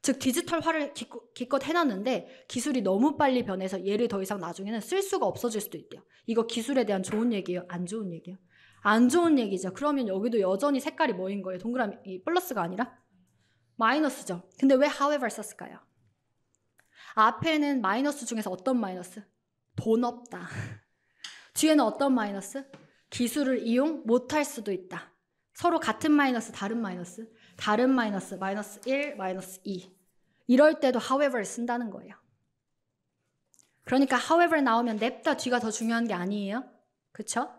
즉 디지털화를 기껏 해놨는데 기술이 너무 빨리 변해서 얘를 더 이상 나중에는 쓸 수가 없어질 수도 있대요. 이거 기술에 대한 좋은 얘기예요? 안 좋은 얘기예요? 안 좋은 얘기죠. 그러면 여기도 여전히 색깔이 뭐인 거예요? 동그라미 플러스가 아니라 마이너스죠. 근데 왜 however 썼을까요? 앞에는 마이너스 중에서 어떤 마이너스? 돈 없다. 뒤에는 어떤 마이너스? 기술을 이용 못할 수도 있다. 서로 같은 마이너스, 다른 마이너스, 다른 마이너스, 마이너스 1, 마이너스 2. 이럴 때도 however를 쓴다는 거예요. 그러니까 however 나오면 냅다 뒤가 더 중요한 게 아니에요. 그쵸?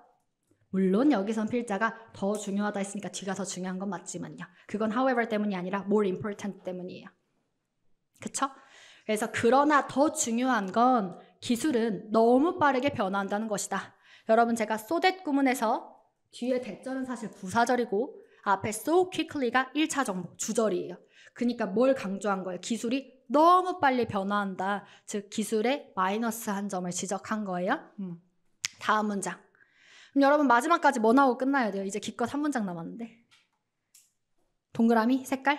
물론 여기선 필자가 더 중요하다 했으니까 뒤가 더 중요한 건 맞지만요. 그건 however 때문이 아니라 more important 때문이에요. 그쵸? 그래서 그러나 더 중요한 건 기술은 너무 빠르게 변화한다는 것이다. 여러분 제가 so that 구문에서 뒤에 대절은 사실 부사절이고 앞에 so quickly가 1차 정보, 주절이에요. 그러니까 뭘 강조한 거예요? 기술이 너무 빨리 변화한다. 즉 기술의 마이너스 한 점을 지적한 거예요. 다음 문장. 그럼 여러분 마지막까지 뭐 나오고 끝나야 돼요? 이제 기껏 한 문장 남았는데. 동그라미 색깔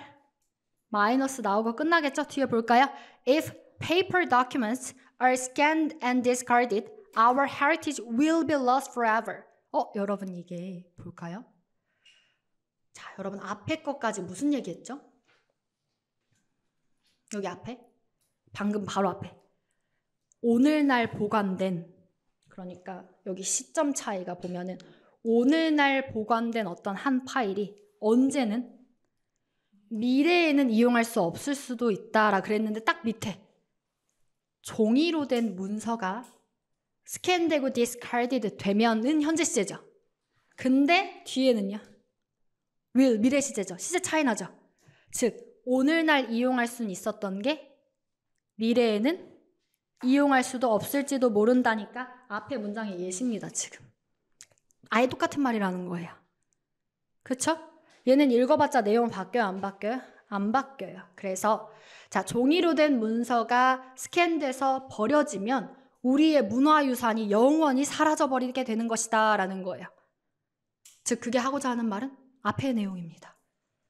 마이너스 나오고 끝나겠죠? 뒤에 볼까요? If paper documents are scanned and discarded, our heritage will be lost forever. 여러분 이게 볼까요? 자, 여러분 앞에 것까지 무슨 얘기했죠? 여기 앞에 방금 바로 앞에 오늘날 보관된 그러니까 여기 시점 차이가 보면은 오늘날 보관된 어떤 한 파일이 언제는 미래에는 이용할 수 없을 수도 있다라 그랬는데 딱 밑에 종이로 된 문서가 스캔되고 discarded 되면은 현재 시제죠. 근데 뒤에는요. will 미래 시제죠. 시제 차이 나죠. 즉 오늘날 이용할 수는 있었던 게 미래에는 이용할 수도 없을지도 모른다니까 앞에 문장의 예시입니다. 지금 아예 똑같은 말이라는 거예요. 그렇죠? 얘는 읽어봤자 내용 바뀌어요? 안 바뀌어요? 안 바뀌어요. 그래서 자 종이로 된 문서가 스캔돼서 버려지면 우리의 문화유산이 영원히 사라져버리게 되는 것이다 라는 거예요. 즉 그게 하고자 하는 말은 앞의 내용입니다.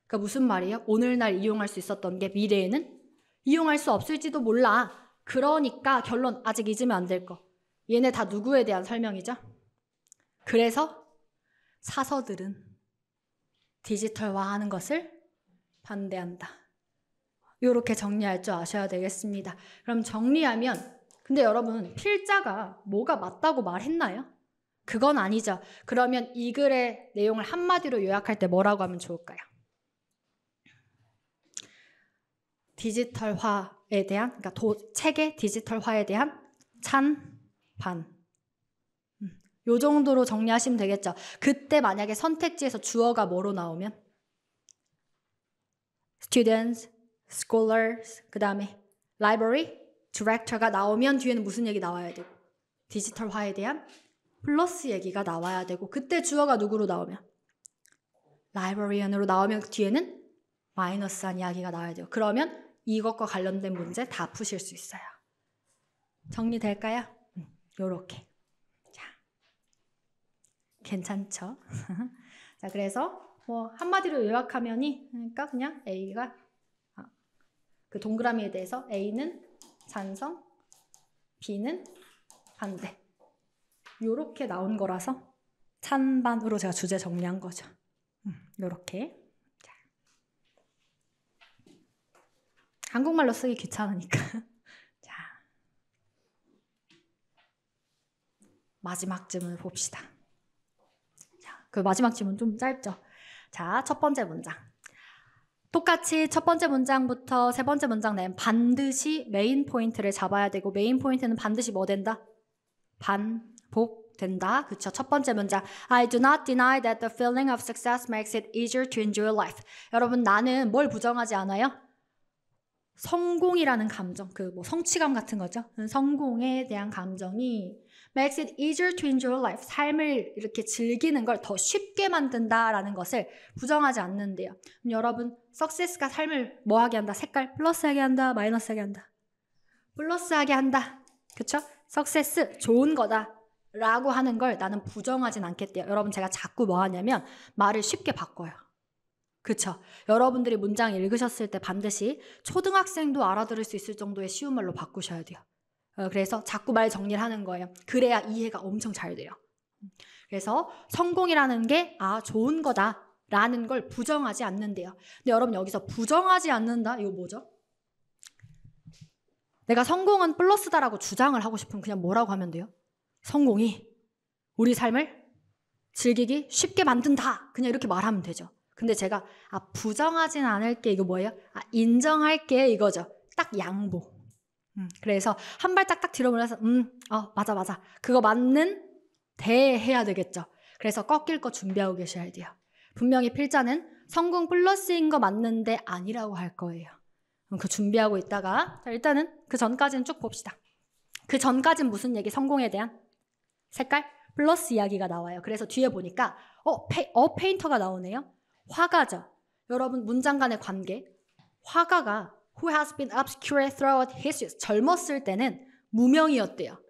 그러니까 무슨 말이에요? 오늘날 이용할 수 있었던 게 미래에는 이용할 수 없을지도 몰라. 그러니까 결론 아직 잊으면 안 될 거. 얘네 다 누구에 대한 설명이죠? 그래서 사서들은 디지털화하는 것을 반대한다. 이렇게 정리할 줄 아셔야 되겠습니다. 그럼 정리하면 근데 여러분 필자가 뭐가 맞다고 말했나요? 그건 아니죠. 그러면 이 글의 내용을 한마디로 요약할 때 뭐라고 하면 좋을까요? 디지털화에 대한 그러니까 책의 디지털화에 대한 찬반. 요 정도로 정리하시면 되겠죠. 그때 만약에 선택지에서 주어가 뭐로 나오면 students, scholars, 그 다음에 library, director가 나오면 뒤에는 무슨 얘기 나와야 되고 디지털화에 대한 플러스 얘기가 나와야 되고 그때 주어가 누구로 나오면 librarian으로 나오면 뒤에는 마이너스한 이야기가 나와야 돼요. 그러면 이것과 관련된 문제 다 푸실 수 있어요. 정리될까요? 요렇게. 자, 괜찮죠? 자, 그래서 뭐 한마디로 요약하면이 그러니까 그냥 A가 그 동그라미에 대해서 A는 찬성, B는 반대. 요렇게 나온 거라서 찬반으로 제가 주제 정리한 거죠. 요렇게. 자. 한국말로 쓰기 귀찮으니까. 자. 마지막 질문을 봅시다. 자, 그 마지막 질문 좀 짧죠. 자, 첫 번째 문장. 똑같이 첫 번째 문장부터 세 번째 문장 내면 반드시 메인 포인트를 잡아야 되고 메인 포인트는 반드시 뭐 된다? 반복된다. 그쵸? 첫 번째 문장. I do not deny that the feeling of success makes it easier to enjoy life. 여러분 나는 뭘 부정하지 않아요? 성공이라는 감정, 그 뭐 성취감 같은 거죠. 성공에 대한 감정이 makes it easier to enjoy life. 삶을 이렇게 즐기는 걸 더 쉽게 만든다라는 것을 부정하지 않는데요. 그럼 여러분, success가 삶을 뭐 하게 한다? 색깔 플러스하게 한다, 마이너스하게 한다? 플러스하게 한다. 그쵸? success 좋은 거다 라고 하는 걸 나는 부정하진 않겠대요. 여러분, 제가 자꾸 뭐 하냐면 말을 쉽게 바꿔요. 그쵸? 여러분들이 문장 읽으셨을 때 반드시 초등학생도 알아들을 수 있을 정도의 쉬운 말로 바꾸셔야 돼요. 그래서 자꾸 말 정리를 하는 거예요. 그래야 이해가 엄청 잘 돼요. 그래서 성공이라는 게 좋은 거다 라는 걸 부정하지 않는데요. 근데 여러분, 여기서 부정하지 않는다? 이거 뭐죠? 내가 성공은 플러스다라고 주장을 하고 싶으면 그냥 뭐라고 하면 돼요? 성공이 우리 삶을 즐기기 쉽게 만든다. 그냥 이렇게 말하면 되죠. 근데 제가 부정하진 않을게, 이거 뭐예요? 인정할게, 이거죠. 딱 양보. 그래서 한 발 딱딱 뒤로 물러서 맞아 그거 맞는 대해야 되겠죠. 그래서 꺾일 거 준비하고 계셔야 돼요. 분명히 필자는 성공 플러스인 거 맞는데 아니라고 할 거예요. 그 준비하고 있다가 일단은 그 전까지는 쭉 봅시다. 그 전까지는 무슨 얘기? 성공에 대한 색깔 플러스 이야기가 나와요. 그래서 뒤에 보니까 페인터가 나오네요. 화가죠. 여러분, 문장 간의 관계. 화가가 who has been obscure throughout his youth. 젊었을 때는 무명이었대요.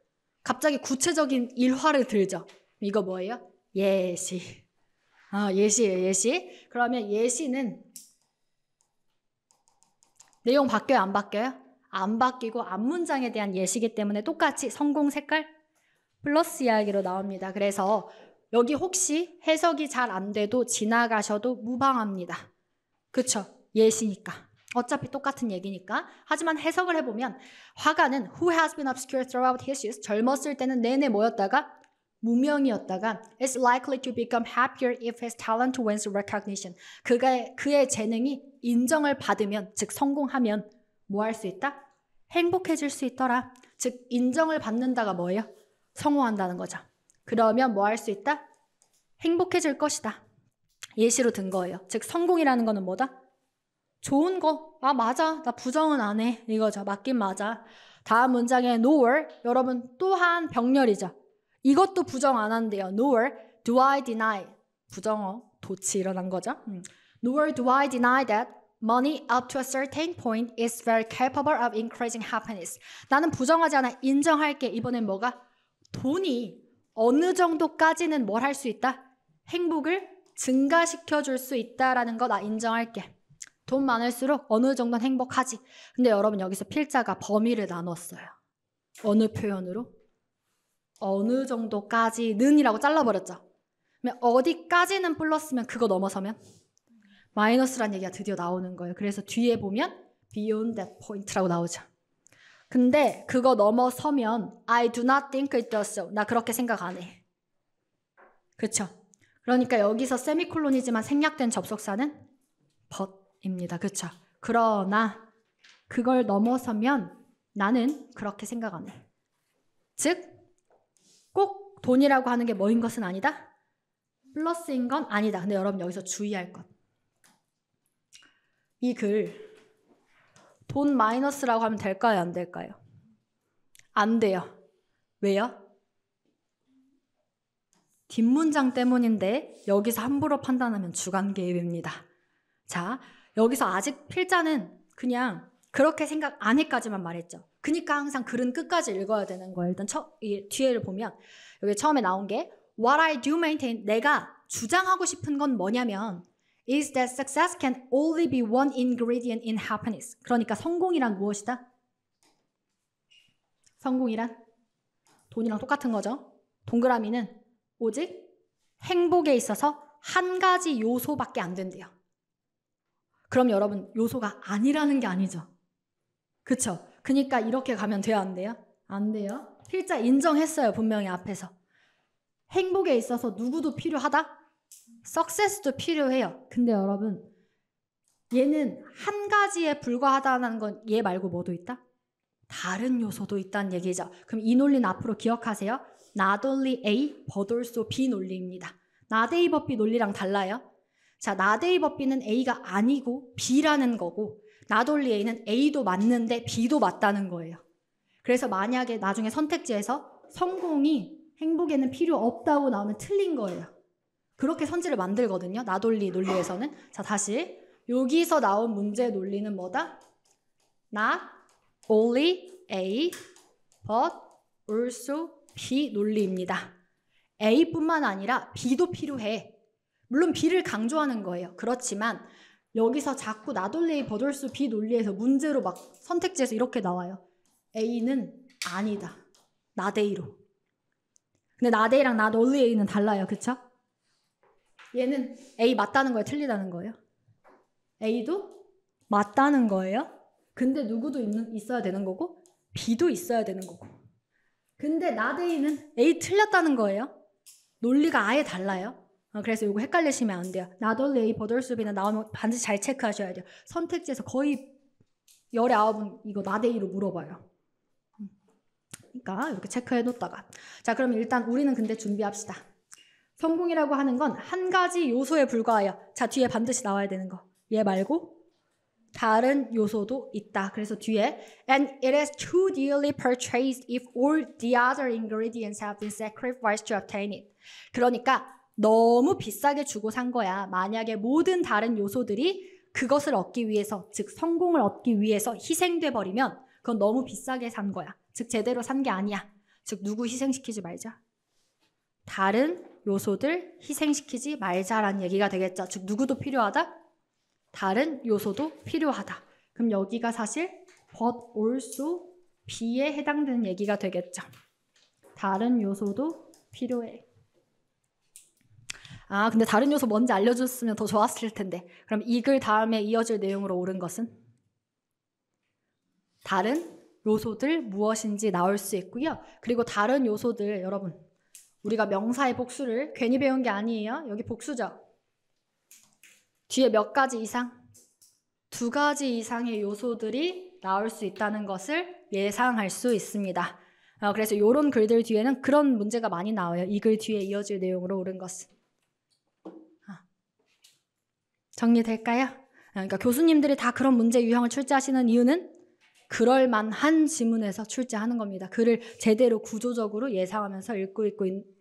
갑자기 구체적인 일화를 들죠. 이거 뭐예요? 예시. 예시예요, 예시. 그러면 예시는 내용 바뀌어요, 안 바뀌어요? 안 바뀌고 앞문장에 대한 예시이기 때문에 똑같이 성공 색깔 플러스 이야기로 나옵니다. 그래서 여기 혹시 해석이 잘 안 돼도 지나가셔도 무방합니다. 그쵸? 예시니까. 어차피 똑같은 얘기니까. 하지만 해석을 해보면 화가는 who has been obscure throughout his youth. 젊었을 때는 내내 뭐였다가? 무명이었다가 is likely to become happier if his talent wins recognition. 그의 재능이 인정을 받으면, 즉 성공하면 뭐 할 수 있다? 행복해질 수 있더라. 즉 인정을 받는다가 뭐예요? 성공한다는 거죠. 그러면 뭐 할 수 있다? 행복해질 것이다. 예시로 든 거예요. 즉 성공이라는 거는 뭐다? 좋은 거. 맞아. 나 부정은 안 해. 이거죠. 맞긴 맞아. 다음 문장에 nor. 여러분 또한 병렬이죠. 이것도 부정 안 한대요. nor do I deny. 부정어 도치 일어난 거죠. nor do I deny that money up to a certain point is very capable of increasing happiness. 나는 부정하지 않아. 인정할게. 이번엔 뭐가? 돈이 어느 정도까지는 뭘 할 수 있다? 행복을 증가시켜 줄 수 있다라는 거 나 인정할게. 돈 많을수록 어느 정도는 행복하지. 근데 여러분, 여기서 필자가 범위를 나눴어요. 어느 표현으로? 어느 정도까지는 이라고 잘라버렸죠. 그러면 어디까지는 플러스면 그거 넘어서면 마이너스란 얘기가 드디어 나오는 거예요. 그래서 뒤에 보면 beyond that point라고 나오죠. 근데 그거 넘어서면 I do not think it does so. 나 그렇게 생각 안 해. 그쵸? 그러니까 여기서 세미콜론이지만 생략된 접속사는 but입니다. 그쵸? 그러나 그걸 넘어서면 나는 그렇게 생각 안 해. 즉 꼭 돈이라고 하는 게 뭐인 것은 아니다? 플러스인 건 아니다. 근데 여러분 여기서 주의할 것. 이 글 돈 마이너스라고 하면 될까요? 안 될까요? 안 돼요. 왜요? 뒷문장 때문인데 여기서 함부로 판단하면 주관 개입입니다. 자, 여기서 아직 필자는 그냥 그렇게 생각 안 해까지만 말했죠. 그러니까 항상 글은 끝까지 읽어야 되는 거예요. 일단 이 뒤에를 보면 여기 처음에 나온 게 What I do maintain, 내가 주장하고 싶은 건 뭐냐면 is that success can only be one ingredient in happiness. 그러니까 성공이란 무엇이다? 성공이란 돈이랑 똑같은 거죠. 동그라미는 오직 행복에 있어서 한 가지 요소밖에 안 된대요. 그럼 여러분 요소가 아니라는 게 아니죠. 그쵸? 그러니까 이렇게 가면 돼요, 안 돼요? 안 돼요. 필자 인정했어요, 분명히 앞에서. 행복에 있어서 누구도 필요하다? 석세스도 필요해요. 근데 여러분 얘는 한 가지에 불과하다는 건 얘 말고 뭐도 있다? 다른 요소도 있다는 얘기죠. 그럼 이 논리는 앞으로 기억하세요. Not only A, but also B 논리입니다. not A, but B 논리랑 달라요. 자, not A, but B는 A가 아니고 B라는 거고 not only A는 A도 맞는데 B도 맞다는 거예요. 그래서 만약에 나중에 선택지에서 성공이 행복에는 필요 없다고 나오면 틀린 거예요. 그렇게 선지를 만들거든요. not only 논리에서는. 자, 다시 여기서 나온 문제의 논리는 뭐다? not only A but also B 논리입니다. A뿐만 아니라 B도 필요해. 물론 B를 강조하는 거예요. 그렇지만 여기서 자꾸 not only A but also B 논리에서 문제로 막 선택지에서 이렇게 나와요. A는 아니다. not A로. 근데 not A랑 not only A는 달라요. 그쵸? 얘는 A 맞다는 거예요? 틀리다는 거예요? A도 맞다는 거예요? 근데 누구도 있어야 되는 거고 B도 있어야 되는 거고. 근데 not A는 A 틀렸다는 거예요? 논리가 아예 달라요. 그래서 이거 헷갈리시면 안 돼요. not only A but also B는 나오면 반드시 잘 체크하셔야 돼요. 선택지에서 거의 19은 이거 not A로 물어봐요. 그러니까 이렇게 체크해 놓다가. 자, 그럼 일단 우리는 근데 준비합시다. 성공이라고 하는 건 한 가지 요소에 불과하여. 자, 뒤에 반드시 나와야 되는 거. 얘 말고 다른 요소도 있다. 그래서 뒤에 and it is too dearly purchased if all the other ingredients have been sacrificed to obtain it. 그러니까 너무 비싸게 주고 산 거야. 만약에 모든 다른 요소들이 그것을 얻기 위해서, 즉 성공을 얻기 위해서 희생돼 버리면 그건 너무 비싸게 산 거야. 즉 제대로 산 게 아니야. 즉 누구 희생시키지 말자. 다른 요소들 희생시키지 말자라는 얘기가 되겠죠. 즉 누구도 필요하다? 다른 요소도 필요하다. 그럼 여기가 사실 but also B에 해당되는 얘기가 되겠죠. 다른 요소도 필요해. 아, 근데 다른 요소 뭔지 알려줬으면 더 좋았을 텐데. 그럼 이 글 다음에 이어질 내용으로 옳은 것은? 다른 요소들 무엇인지 나올 수 있고요. 그리고 다른 요소들 여러분 우리가 명사의 복수를 괜히 배운 게 아니에요. 여기 복수죠. 뒤에 몇 가지 이상? 2가지 이상의 요소들이 나올 수 있다는 것을 예상할 수 있습니다. 그래서 이런 글들 뒤에는 그런 문제가 많이 나와요. 이 글 뒤에 이어질 내용으로 옳은 것은. 정리될까요? 그러니까 교수님들이 다 그런 문제 유형을 출제하시는 이유는 그럴 만한 지문에서 출제하는 겁니다. 글을 제대로 구조적으로 예상하면서 읽고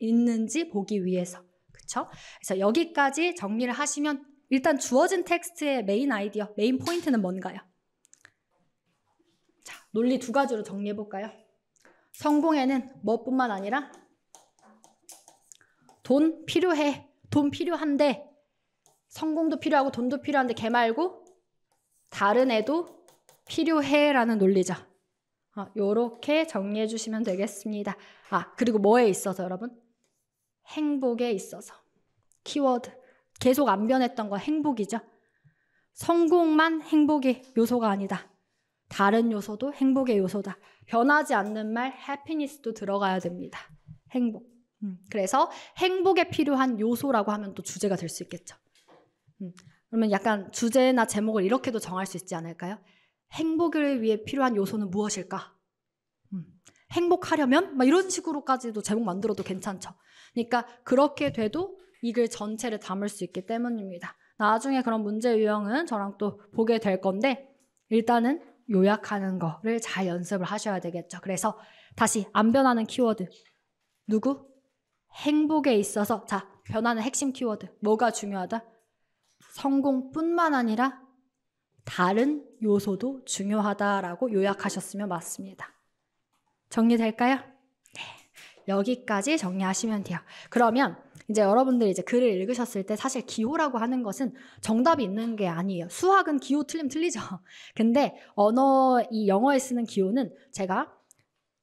있는지 보기 위해서. 그렇죠? 그래서 여기까지 정리를 하시면 일단 주어진 텍스트의 메인 아이디어, 메인 포인트는 뭔가요? 자, 논리 2가지로 정리해 볼까요? 성공에는 뭐뿐만 아니라 돈 필요해. 돈 필요한데 성공도 필요하고 돈도 필요한데 걔 말고 다른 애도 필요해라는 논리죠. 요렇게 정리해 주시면 되겠습니다. 그리고 뭐에 있어서 여러분? 행복에 있어서. 키워드. 계속 안 변했던 거 행복이죠. 성공만 행복의 요소가 아니다. 다른 요소도 행복의 요소다. 변하지 않는 말 happiness도 들어가야 됩니다. 행복. 그래서 행복에 필요한 요소라고 하면 또 주제가 될 수 있겠죠. 그러면 약간 주제나 제목을 이렇게도 정할 수 있지 않을까요? 행복을 위해 필요한 요소는 무엇일까? 행복하려면? 막 이런 식으로까지도 제목 만들어도 괜찮죠. 그러니까 그렇게 돼도 이 글 전체를 담을 수 있기 때문입니다. 나중에 그런 문제 유형은 저랑 또 보게 될 건데 일단은 요약하는 거를 잘 연습을 하셔야 되겠죠. 그래서 다시 안 변하는 키워드. 누구? 행복에 있어서 자, 변하는 핵심 키워드. 뭐가 중요하다? 성공뿐만 아니라 다른 요소도 중요하다라고 요약하셨으면 맞습니다. 정리될까요? 네. 여기까지 정리하시면 돼요. 그러면 이제 여러분들이 이제 글을 읽으셨을 때 사실 기호라고 하는 것은 정답이 있는 게 아니에요. 수학은 기호 틀리면 틀리죠. 근데 이 영어에 쓰는 기호는 제가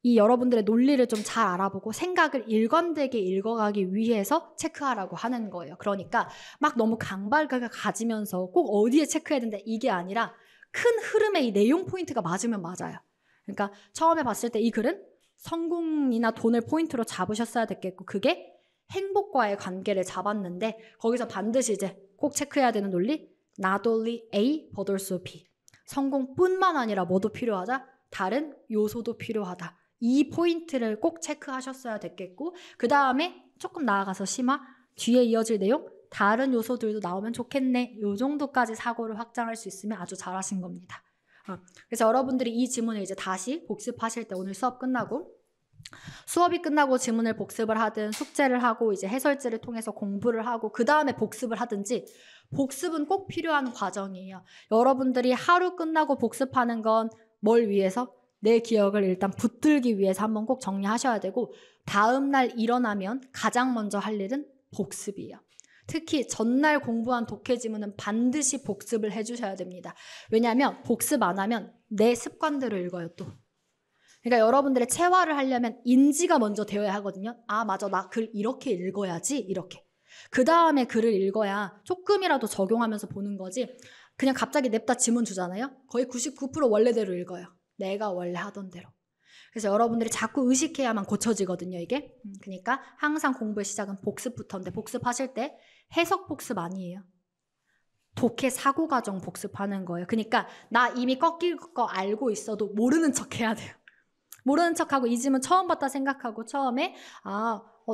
이 여러분들의 논리를 좀 잘 알아보고 생각을 일관되게 읽어가기 위해서 체크하라고 하는 거예요. 그러니까 막 너무 강박을 가지면서 꼭 어디에 체크해야 된다 이게 아니라 큰 흐름의 이 내용 포인트가 맞으면 맞아요. 그러니까 처음에 봤을 때 이 글은 성공이나 돈을 포인트로 잡으셨어야 됐겠고 그게 행복과의 관계를 잡았는데 거기서 반드시 이제 꼭 체크해야 되는 논리 not only A but also B. 성공뿐만 아니라 뭐도 필요하다? 다른 요소도 필요하다. 이 포인트를 꼭 체크하셨어야 됐겠고 그 다음에 조금 나아가서 심화 뒤에 이어질 내용 다른 요소들도 나오면 좋겠네. 이 정도까지 사고를 확장할 수 있으면 아주 잘하신 겁니다. 그래서 여러분들이 이 지문을 이제 다시 복습하실 때 오늘 수업 끝나고 수업이 끝나고 지문을 복습을 하든 숙제를 하고 이제 해설지를 통해서 공부를 하고 그 다음에 복습을 하든지 복습은 꼭 필요한 과정이에요. 여러분들이 하루 끝나고 복습하는 건 뭘 위해서? 내 기억을 일단 붙들기 위해서 한번 꼭 정리하셔야 되고 다음날 일어나면 가장 먼저 할 일은 복습이에요. 특히 전날 공부한 독해 지문은 반드시 복습을 해주셔야 됩니다. 왜냐하면 복습 안 하면 내 습관대로 읽어요 또. 그러니까 여러분들의 체화를 하려면 인지가 먼저 되어야 하거든요. 아 맞아 나 글 이렇게 읽어야지 이렇게. 그 다음에 글을 읽어야 조금이라도 적용하면서 보는 거지 그냥 갑자기 냅다 지문 주잖아요. 거의 99% 원래대로 읽어요. 내가 원래 하던 대로. 그래서 여러분들이 자꾸 의식해야만 고쳐지거든요 이게. 그러니까 항상 공부의 시작은 복습부터인데 복습하실 때 해석 복습 아니에요. 독해 사고과정 복습하는 거예요. 그러니까 나 이미 꺾일 거 알고 있어도 모르는 척 해야 돼요. 모르는 척하고 이 지문 처음 봤다 생각하고 처음에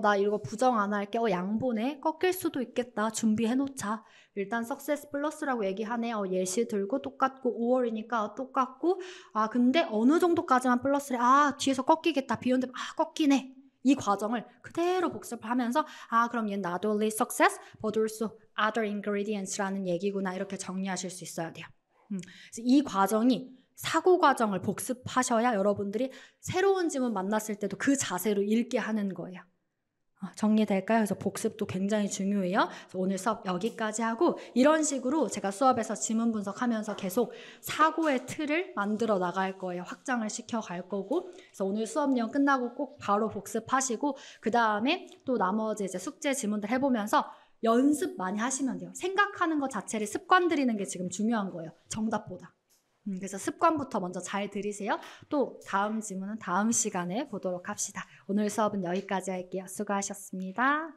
나 이거 부정 안 할게. 양보네. 꺾일 수도 있겠다. 준비해놓자. 일단 석세스 플러스라고 얘기하네. 예시 들고 똑같고 5월이니까 똑같고 근데 어느 정도까지만 플러스래. 뒤에서 꺾이겠다. 비욘드 꺾이네. 이 과정을 그대로 복습하면서 그럼 얘는 not only success but also other ingredients라는 얘기구나. 이렇게 정리하실 수 있어야 돼요. 그래서 이 과정이 사고 과정을 복습하셔야 여러분들이 새로운 지문 만났을 때도 그 자세로 읽게 하는 거예요. 정리될까요? 그래서 복습도 굉장히 중요해요. 그래서 오늘 수업 여기까지 하고 이런 식으로 제가 수업에서 지문 분석하면서 계속 사고의 틀을 만들어 나갈 거예요. 확장을 시켜갈 거고. 그래서 오늘 수업 내용 끝나고 꼭 바로 복습하시고 그 다음에 또 나머지 이제 숙제 지문들 해보면서 연습 많이 하시면 돼요. 생각하는 것 자체를 습관 들이는 게 지금 중요한 거예요. 정답보다. 그래서 습관부터 먼저 잘 들이세요. 또 다음 지문은 다음 시간에 보도록 합시다. 오늘 수업은 여기까지 할게요. 수고하셨습니다.